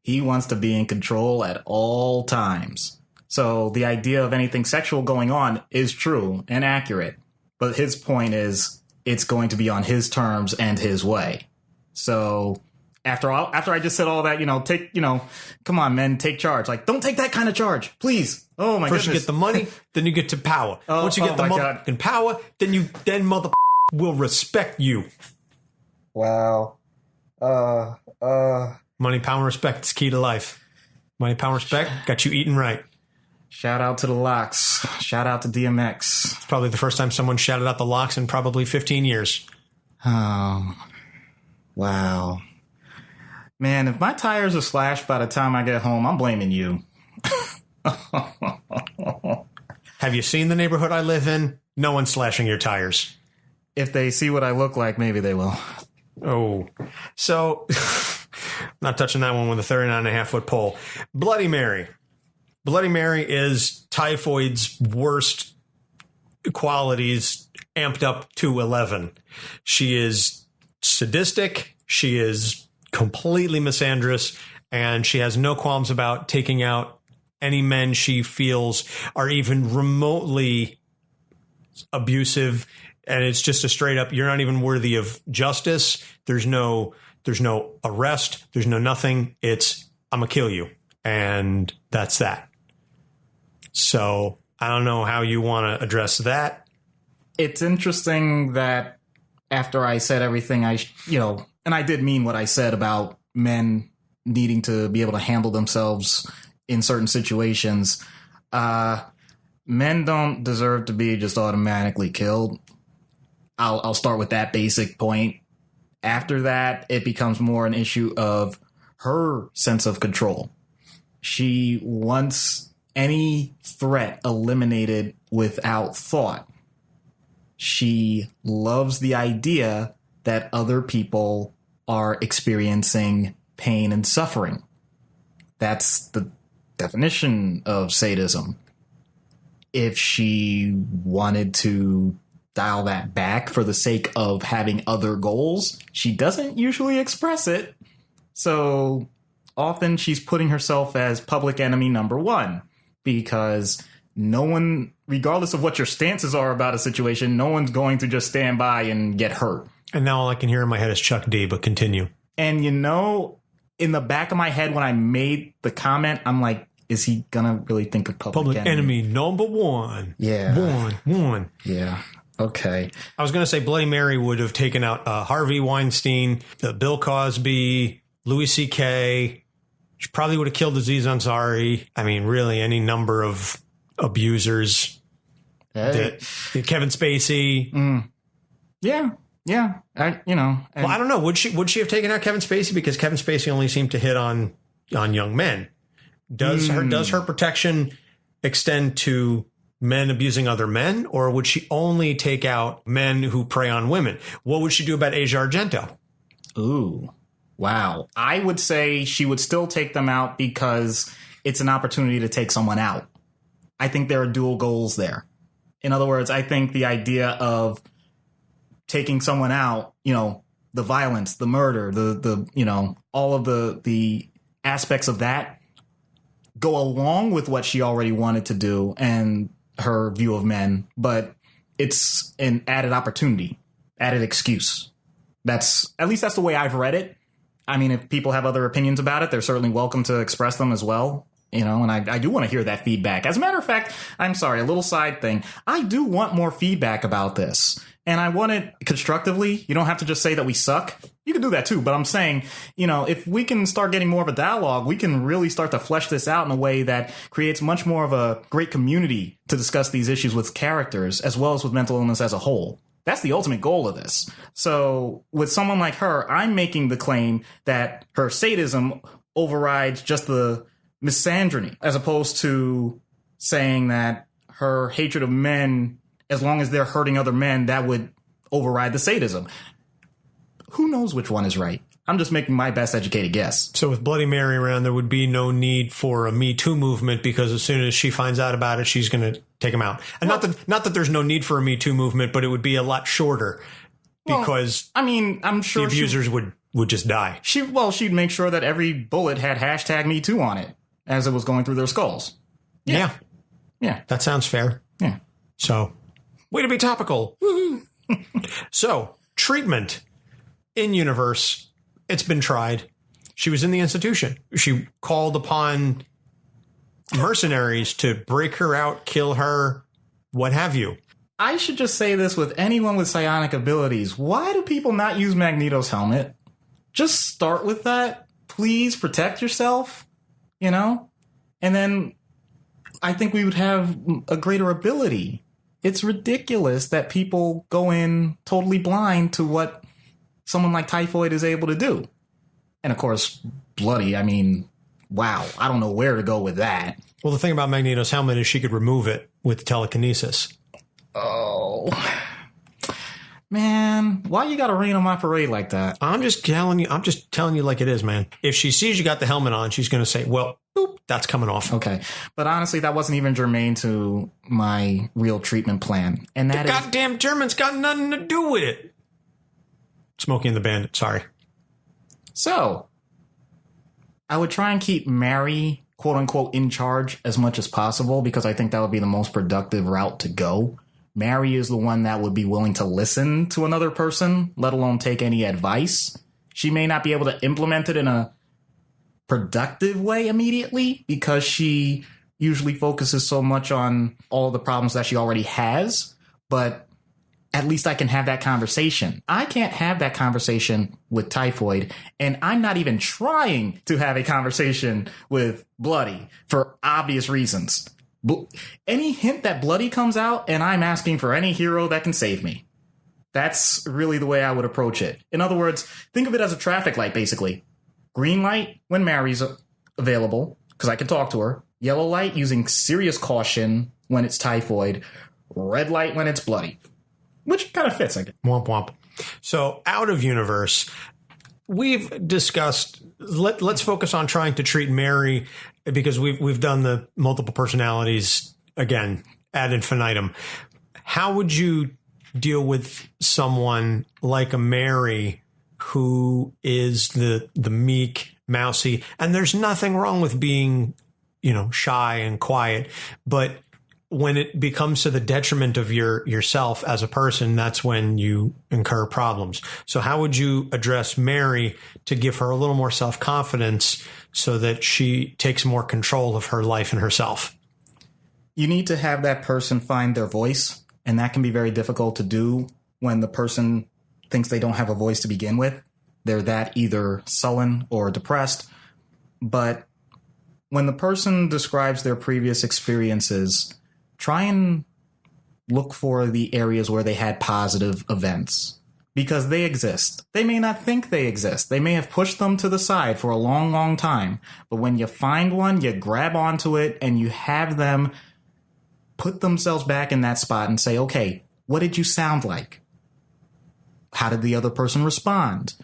He wants to be in control at all times. So the idea of anything sexual going on is true and accurate. But his point is it's going to be on his terms and his way. So after I just said all that, come on, men, take charge. Like, don't take that kind of charge, please. Oh my goodness. First you get the money, then you get to power. Once you get the motherfucking power, then mother will respect you. Wow. Money, power, respect is key to life. Money, power, respect got you eating right. Shout out to the Locks. Shout out to DMX. It's probably the first time someone shouted out the Locks in probably 15 years. Oh, wow. Man, if my tires are slashed by the time I get home, I'm blaming you. Have you seen the neighborhood I live in? No one's slashing your tires. If they see what I look like, maybe they will. Oh, so not touching that one with a 39.5-foot pole. Bloody Mary. Bloody Mary is Typhoid's worst qualities amped up to 11. She is sadistic. She is completely misandrous, and she has no qualms about taking out any men she feels are even remotely abusive. And it's just a straight up, you're not even worthy of justice. There's no arrest. There's no nothing. It's, I'm gonna kill you. And that's that. So I don't know how you want to address that. It's interesting that after I said everything and I did mean what I said about men needing to be able to handle themselves in certain situations. Men don't deserve to be just automatically killed. I'll start with that basic point. After that, it becomes more an issue of her sense of control. She wants any threat eliminated without thought. She loves the idea that other people are experiencing pain and suffering. That's the definition of sadism. If she wanted to dial that back for the sake of having other goals, she doesn't usually express it. So often she's putting herself as public enemy number one, because no one, regardless of what your stances are about a situation, no one's going to just stand by and get hurt. And now all I can hear in my head is Chuck D, but continue. And in the back of my head when I made the comment, I'm like, is he gonna really think of public enemy number one? Yeah. One. Yeah. Okay. I was going to say Bloody Mary would have taken out Harvey Weinstein, Bill Cosby, Louis C.K. She probably would have killed Aziz Ansari. I mean, really, any number of abusers. Hey. Kevin Spacey. Yeah. Well, I don't know. Would she have taken out Kevin Spacey? Because Kevin Spacey only seemed to hit on young men. Does her protection extend to men abusing other men, or would she only take out men who prey on women? What would she do about Asia Argento? Ooh, wow. I would say she would still take them out because it's an opportunity to take someone out. I think there are dual goals there. In other words, I think the idea of taking someone out, the violence, the murder, the all of the aspects of that go along with what she already wanted to do and her view of men, but it's an added opportunity, added excuse. That's the way I've read it. I mean, if people have other opinions about it, they're certainly welcome to express them as well. And I do want to hear that feedback. As a matter of fact, I'm sorry, a little side thing. I do want more feedback about this. And I want it constructively. You don't have to just say that we suck. You can do that too. But I'm saying, if we can start getting more of a dialogue, we can really start to flesh this out in a way that creates much more of a great community to discuss these issues with characters as well as with mental illness as a whole. That's the ultimate goal of this. So with someone like her, I'm making the claim that her sadism overrides just the misandry, as opposed to saying that her hatred of men, as long as they're hurting other men, that would override the sadism. Who knows which one is right? I'm just making my best educated guess. So with Bloody Mary around, there would be no need for a Me Too movement, because as soon as she finds out about it, she's going to take him out. And not that there's no need for a Me Too movement, but it would be a lot shorter because I'm sure the abusers would just die. She'd make sure that every bullet had #MeToo on it as it was going through their skulls. Yeah. That sounds fair. Yeah. So, way to be topical. So, treatment in universe, it's been tried. She was in the institution. She called upon mercenaries to break her out, kill her, what have you. I should just say this with anyone with psionic abilities. Why do people not use Magneto's helmet? Just start with that. Please protect yourself, And then I think we would have a greater ability. It's ridiculous that people go in totally blind to what someone like Typhoid is able to do. And of course, Bloody, wow, I don't know where to go with that. Well, the thing about Magneto's helmet is she could remove it with telekinesis. Oh, man, why you got to rain on my parade like that? I'm just telling you like it is, man. If she sees you got the helmet on, she's going to say, well, boop, that's coming off. Okay. But honestly, that wasn't even germane to my real treatment plan. And that goddamn Germans got nothing to do with it. Smokey and the Bandit, sorry. So, I would try and keep Mary, quote unquote, in charge as much as possible, because I think that would be the most productive route to go. Mary is the one that would be willing to listen to another person, let alone take any advice. She may not be able to implement it in a productive way immediately, because she usually focuses so much on all the problems that she already has, but at least I can have that conversation. I can't have that conversation with Typhoid, and I'm not even trying to have a conversation with Bloody for obvious reasons. Any hint that Bloody comes out, and I'm asking for any hero that can save me. That's really the way I would approach it. In other words, think of it as a traffic light, basically. Green light when Mary's available, because I can talk to her. Yellow light using serious caution when it's typhoid. Red light when it's bloody. Which kind of fits, I guess. Womp womp. So out of universe, we've discussed, let's focus on trying to treat Mary, because we've done the multiple personalities again ad infinitum. How would you deal with someone like a Mary who is the meek, mousy, and there's nothing wrong with being, shy and quiet, but when it becomes to the detriment of yourself as a person, that's when you incur problems. So how would you address Mary to give her a little more self-confidence so that she takes more control of her life and herself? You need to have that person find their voice, and that can be very difficult to do when the person thinks they don't have a voice to begin with. They're that either sullen or depressed. But when the person describes their previous experiences, try and look for the areas where they had positive events, because they exist. They may not think they exist. They may have pushed them to the side for a long, long time. But when you find one, you grab onto it and you have them put themselves back in that spot and say, okay, what did you sound like? How did the other person respond?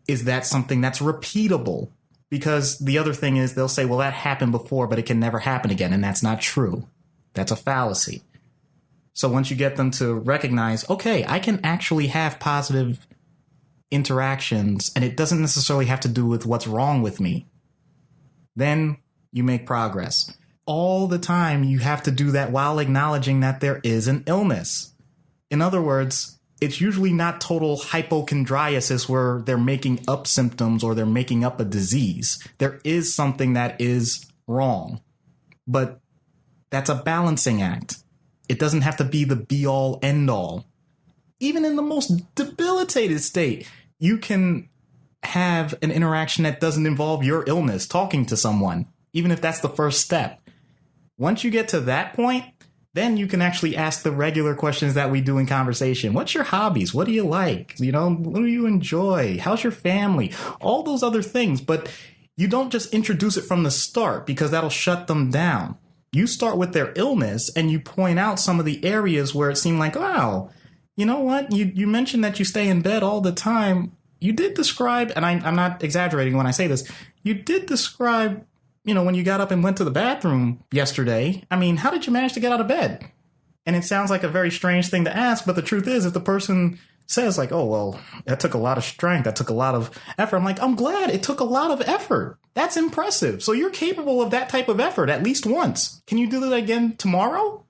Is that something that's repeatable? Because the other thing is they'll say, well, that happened before, but it can never happen again. And that's not true. That's a fallacy. So once you get them to recognize, okay, I can actually have positive interactions and it doesn't necessarily have to do with what's wrong with me, then you make progress. All the time, you have to do that while acknowledging that there is an illness. In other words, it's usually not total hypochondriasis where they're making up symptoms or they're making up a disease. There is something that is wrong, but that's a balancing act. It doesn't have to be the be-all, end-all. Even in the most debilitated state, you can have an interaction that doesn't involve your illness, talking to someone, even if that's the first step. Once you get to that point, then you can actually ask the regular questions that we do in conversation. What's your hobbies? What do you like? What do you enjoy? How's your family? All those other things. But you don't just introduce it from the start, because that'll shut them down. You start with their illness and you point out some of the areas where it seemed like, wow, you know what? You mentioned that you stay in bed all the time. You did describe, and I'm not exaggerating when I say this, you did describe, when you got up and went to the bathroom yesterday. I mean, how did you manage to get out of bed? And it sounds like a very strange thing to ask, but the truth is, if the person says like, oh, well, that took a lot of strength, that took a lot of effort, I'm like, I'm glad it took a lot of effort. That's impressive. So you're capable of that type of effort at least once. Can you do that again tomorrow?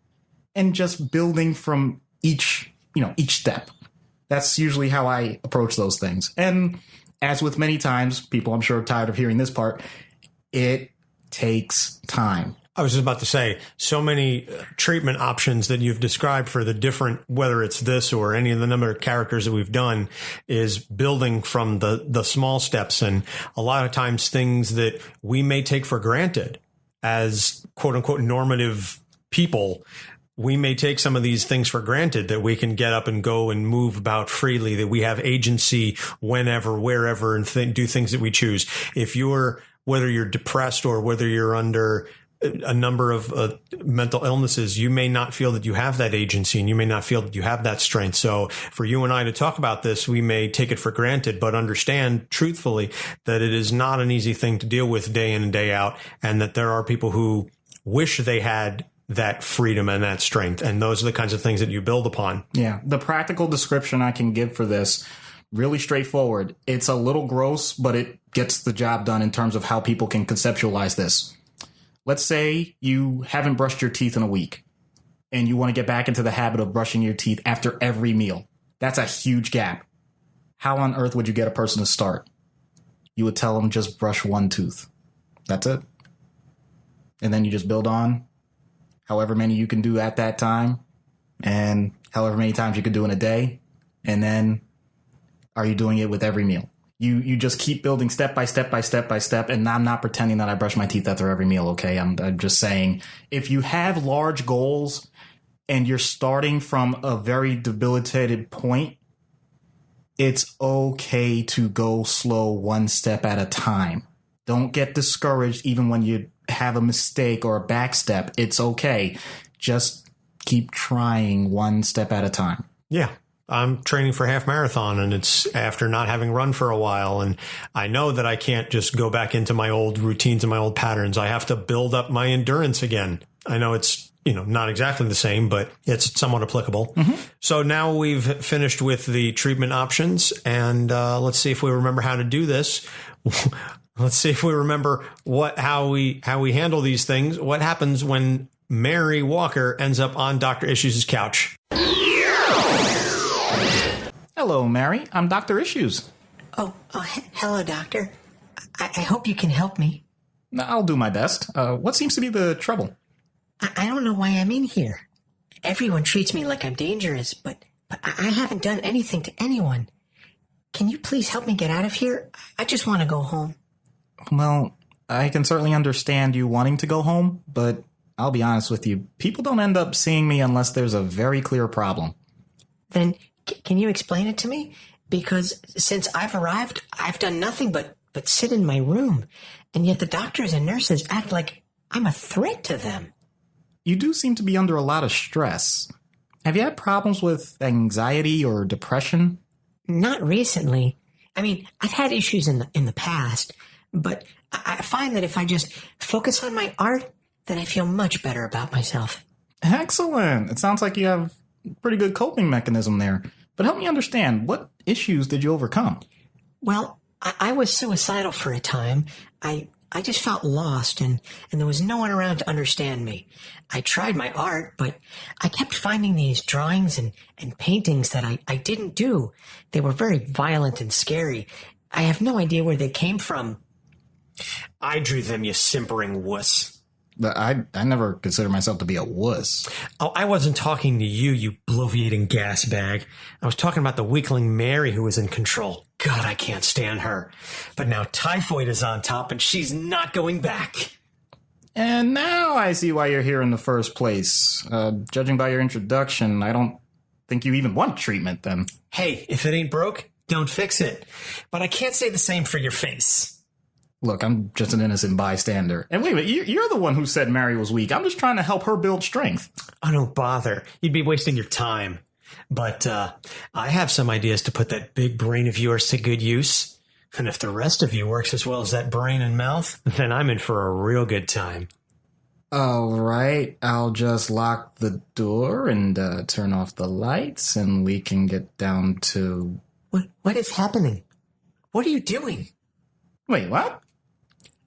And just building from each step. That's usually how I approach those things. And as with many times, people I'm sure are tired of hearing this part, it takes time. I was just about to say, so many treatment options that you've described for the different, whether it's this or any of the number of characters that we've done, is building from the small steps. And a lot of times things that we may take for granted as quote unquote normative people, we may take some of these things for granted, that we can get up and go and move about freely, that we have agency whenever, wherever, and do things that we choose. Whether you're depressed or whether you're under a number of mental illnesses, you may not feel that you have that agency and you may not feel that you have that strength. So for you and I to talk about this, we may take it for granted, but understand truthfully that it is not an easy thing to deal with day in and day out, and that there are people who wish they had that freedom and that strength. And those are the kinds of things that you build upon. Yeah. The practical description I can give for this, really straightforward. It's a little gross, but it gets the job done in terms of how people can conceptualize this. Let's say you haven't brushed your teeth in a week and you want to get back into the habit of brushing your teeth after every meal. That's a huge gap. How on earth would you get a person to start? You would tell them just brush one tooth. That's it. And then you just build on however many you can do at that time and however many times you can do in a day. And then are you doing it with every meal? You just keep building step by step by step by step. And I'm not pretending that I brush my teeth after every meal. OK, I'm just saying, if you have large goals and you're starting from a very debilitated point, it's OK to go slow, one step at a time. Don't get discouraged even when you have a mistake or a backstep. It's okay. Just keep trying one step at a time. Yeah. I'm training for half marathon, and it's after not having run for a while. And I know that I can't just go back into my old routines and my old patterns. I have to build up my endurance again. I know it's, not exactly the same, but it's somewhat applicable. Mm-hmm. So now we've finished with the treatment options, and let's see if we remember how to do this. Let's see if we remember how we handle these things. What happens when Mary Walker ends up on Dr. Issues' couch? Hello, Mary. I'm Dr. Issues. Oh, hello, Doctor. I hope you can help me. I'll do my best. What seems to be the trouble? I don't know why I'm in here. Everyone treats me like I'm dangerous, but I haven't done anything to anyone. Can you please help me get out of here? I just want to go home. Well, I can certainly understand you wanting to go home, but I'll be honest with you. People don't end up seeing me unless there's a very clear problem. Then can you explain it to me? Because since I've arrived, I've done nothing but sit in my room, and yet the doctors and nurses act like I'm a threat to them. You do seem to be under a lot of stress. Have you had problems with anxiety or depression? Not recently. I mean, I've had issues in the past, but I find that if I just focus on my art, then I feel much better about myself. Excellent. It sounds like you have a pretty good coping mechanism there. But help me understand, what issues did you overcome? Well, I was suicidal for a time. I just felt lost, and there was no one around to understand me. I tried my art, but I kept finding these drawings and paintings that I didn't do. They were very violent and scary. I have no idea where they came from. I drew them, you simpering wuss. But I never consider myself to be a wuss. Oh, I wasn't talking to you, you bloviating gas bag. I was talking about the weakling Mary who was in control. God, I can't stand her. But now Typhoid is on top, and she's not going back. And now I see why you're here in the first place. Judging by your introduction, I don't think you even want treatment then. Hey, if it ain't broke, don't fix it. But I can't say the same for your face. Look, I'm just an innocent bystander. And wait a minute, you're the one who said Mary was weak. I'm just trying to help her build strength. Oh, don't bother. You'd be wasting your time. But I have some ideas to put that big brain of yours to good use. And if the rest of you works as well as that brain and mouth, then I'm in for a real good time. All right, I'll just lock the door and turn off the lights, and we can get down to... What is happening? What are you doing? Wait, what?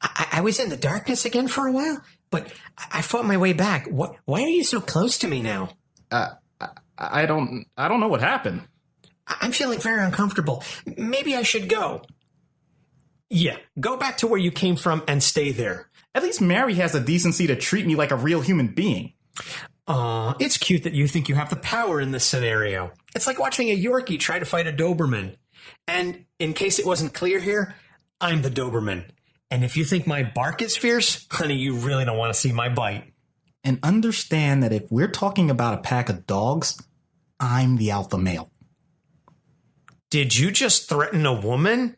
I was in the darkness again for a while, but I fought my way back. Why are you so close to me now? I don't know what happened. I'm feeling very uncomfortable. Maybe I should go. Yeah, go back to where you came from and stay there. At least Mary has the decency to treat me like a real human being. It's cute that you think you have the power in this scenario. It's like watching a Yorkie try to fight a Doberman. And in case it wasn't clear here, I'm the Doberman. And if you think my bark is fierce, honey, you really don't want to see my bite. And understand that if we're talking about a pack of dogs, I'm the alpha male. Did you just threaten a woman?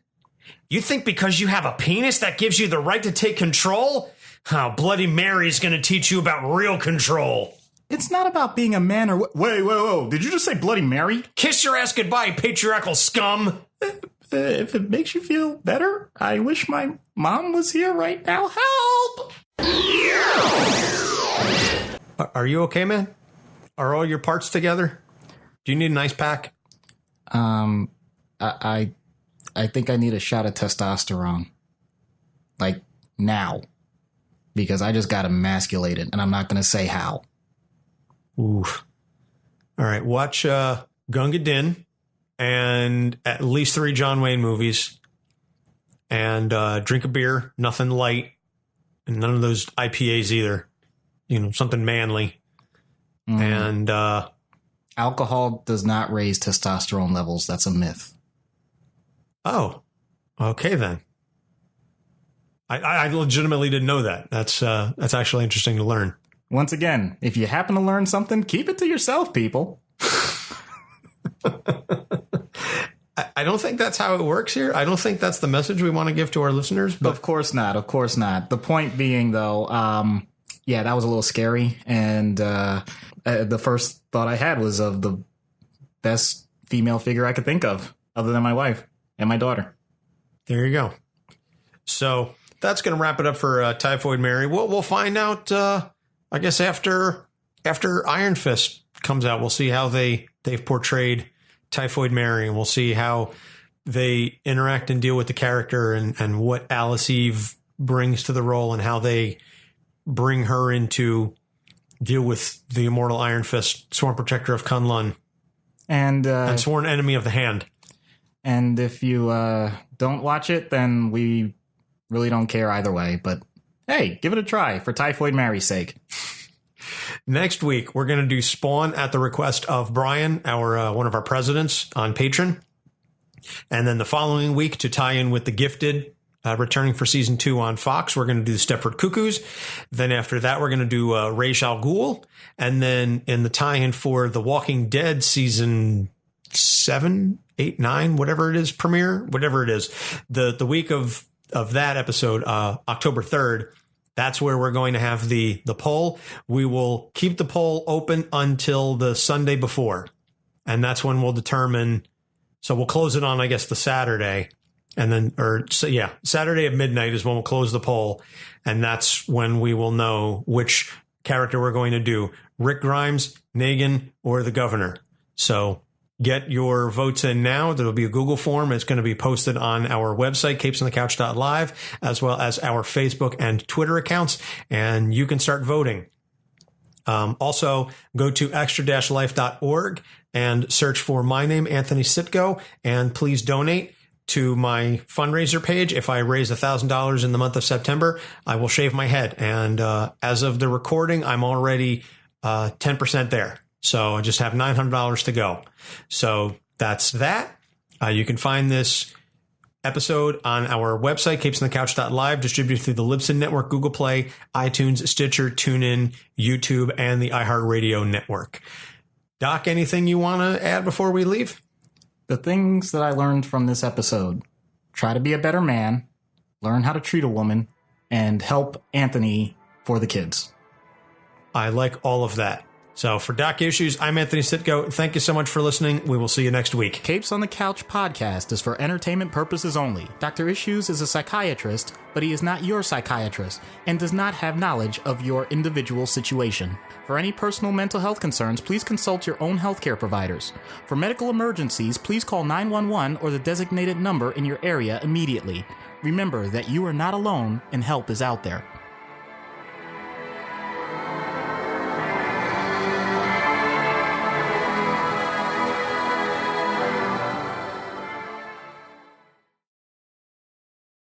You think because you have a penis that gives you the right to take control? Oh, Bloody Mary's going to teach you about real control. It's not about being a man or... Wait. Did you just say Bloody Mary? Kiss your ass goodbye, patriarchal scum. If it makes you feel better, I wish my mom was here right now. Help! Are you okay, man? Are all your parts together? Do you need an ice pack? I think I need a shot of testosterone. Like, now. Because I just got emasculated, and I'm not going to say how. Oof. All right, watch Gunga Din and at least 3 John Wayne movies. And drink a beer, nothing light. And none of those IPAs either. You know, something manly. And alcohol does not raise testosterone levels. That's a myth. Oh, okay then. I legitimately didn't know that. That's actually interesting to learn. Once again, if you happen to learn something, keep it to yourself, people. I don't think that's how it works here. I don't think that's the message we want to give to our listeners. But of course not. Of course not. The point being, though, yeah, that was a little scary. And the first thought I had was of the best female figure I could think of, other than my wife and my daughter. There you go. So that's going to wrap it up for Typhoid Mary. We'll find out, I guess, after Iron Fist comes out. We'll see how they've portrayed Typhoid Mary, and we'll see how they interact and deal with the character, and what Alice Eve brings to the role, and how they bring her into deal with the immortal Iron Fist, sworn protector of Kunlun, and sworn enemy of the Hand. And if you don't watch it, then we really don't care either way. But hey, give it a try for Typhoid Mary's sake. Next week, we're going to do Spawn at the request of Brian, our one of our presidents on Patreon. And then the following week, to tie in with The Gifted, returning for season 2 on Fox, we're going to do the Stepford Cuckoos. Then after that, we're going to do Ra's al Ghul. And then in the tie-in for The Walking Dead season 7, 8, 9, whatever it is, premiere, whatever it is, the week of that episode, October 3rd, that's where we're going to have the poll. We will keep the poll open until the Sunday before. And that's when we'll determine. So we'll close it on, I guess, the Saturday. And then, Saturday at midnight is when we'll close the poll. And that's when we will know which character we're going to do. Rick Grimes, Negan, or the governor. So get your votes in now. There'll be a Google form. It's going to be posted on our website, capesonthecouch.live, as well as our Facebook and Twitter accounts, and you can start voting. Also, go to extra-life.org and search for my name, Anthony Sitko, and please donate to my fundraiser page. If I raise $1,000 in the month of September, I will shave my head. And as of the recording, I'm already 10% there. So I just have $900 to go. So that's that. You can find this episode on our website, capesonthecouch.live, distributed through the Libsyn Network, Google Play, iTunes, Stitcher, TuneIn, YouTube, and the iHeartRadio network. Doc, anything you want to add before we leave? The things that I learned from this episode: try to be a better man, learn how to treat a woman, and help Anthony for the kids. I like all of that. So for Doc Issues, I'm Anthony Sitko. Thank you so much for listening. We will see you next week. Capes on the Couch podcast is for entertainment purposes only. Dr. Issues is a psychiatrist, but he is not your psychiatrist and does not have knowledge of your individual situation. For any personal mental health concerns, please consult your own healthcare providers. For medical emergencies, please call 911 or the designated number in your area immediately. Remember that you are not alone and help is out there.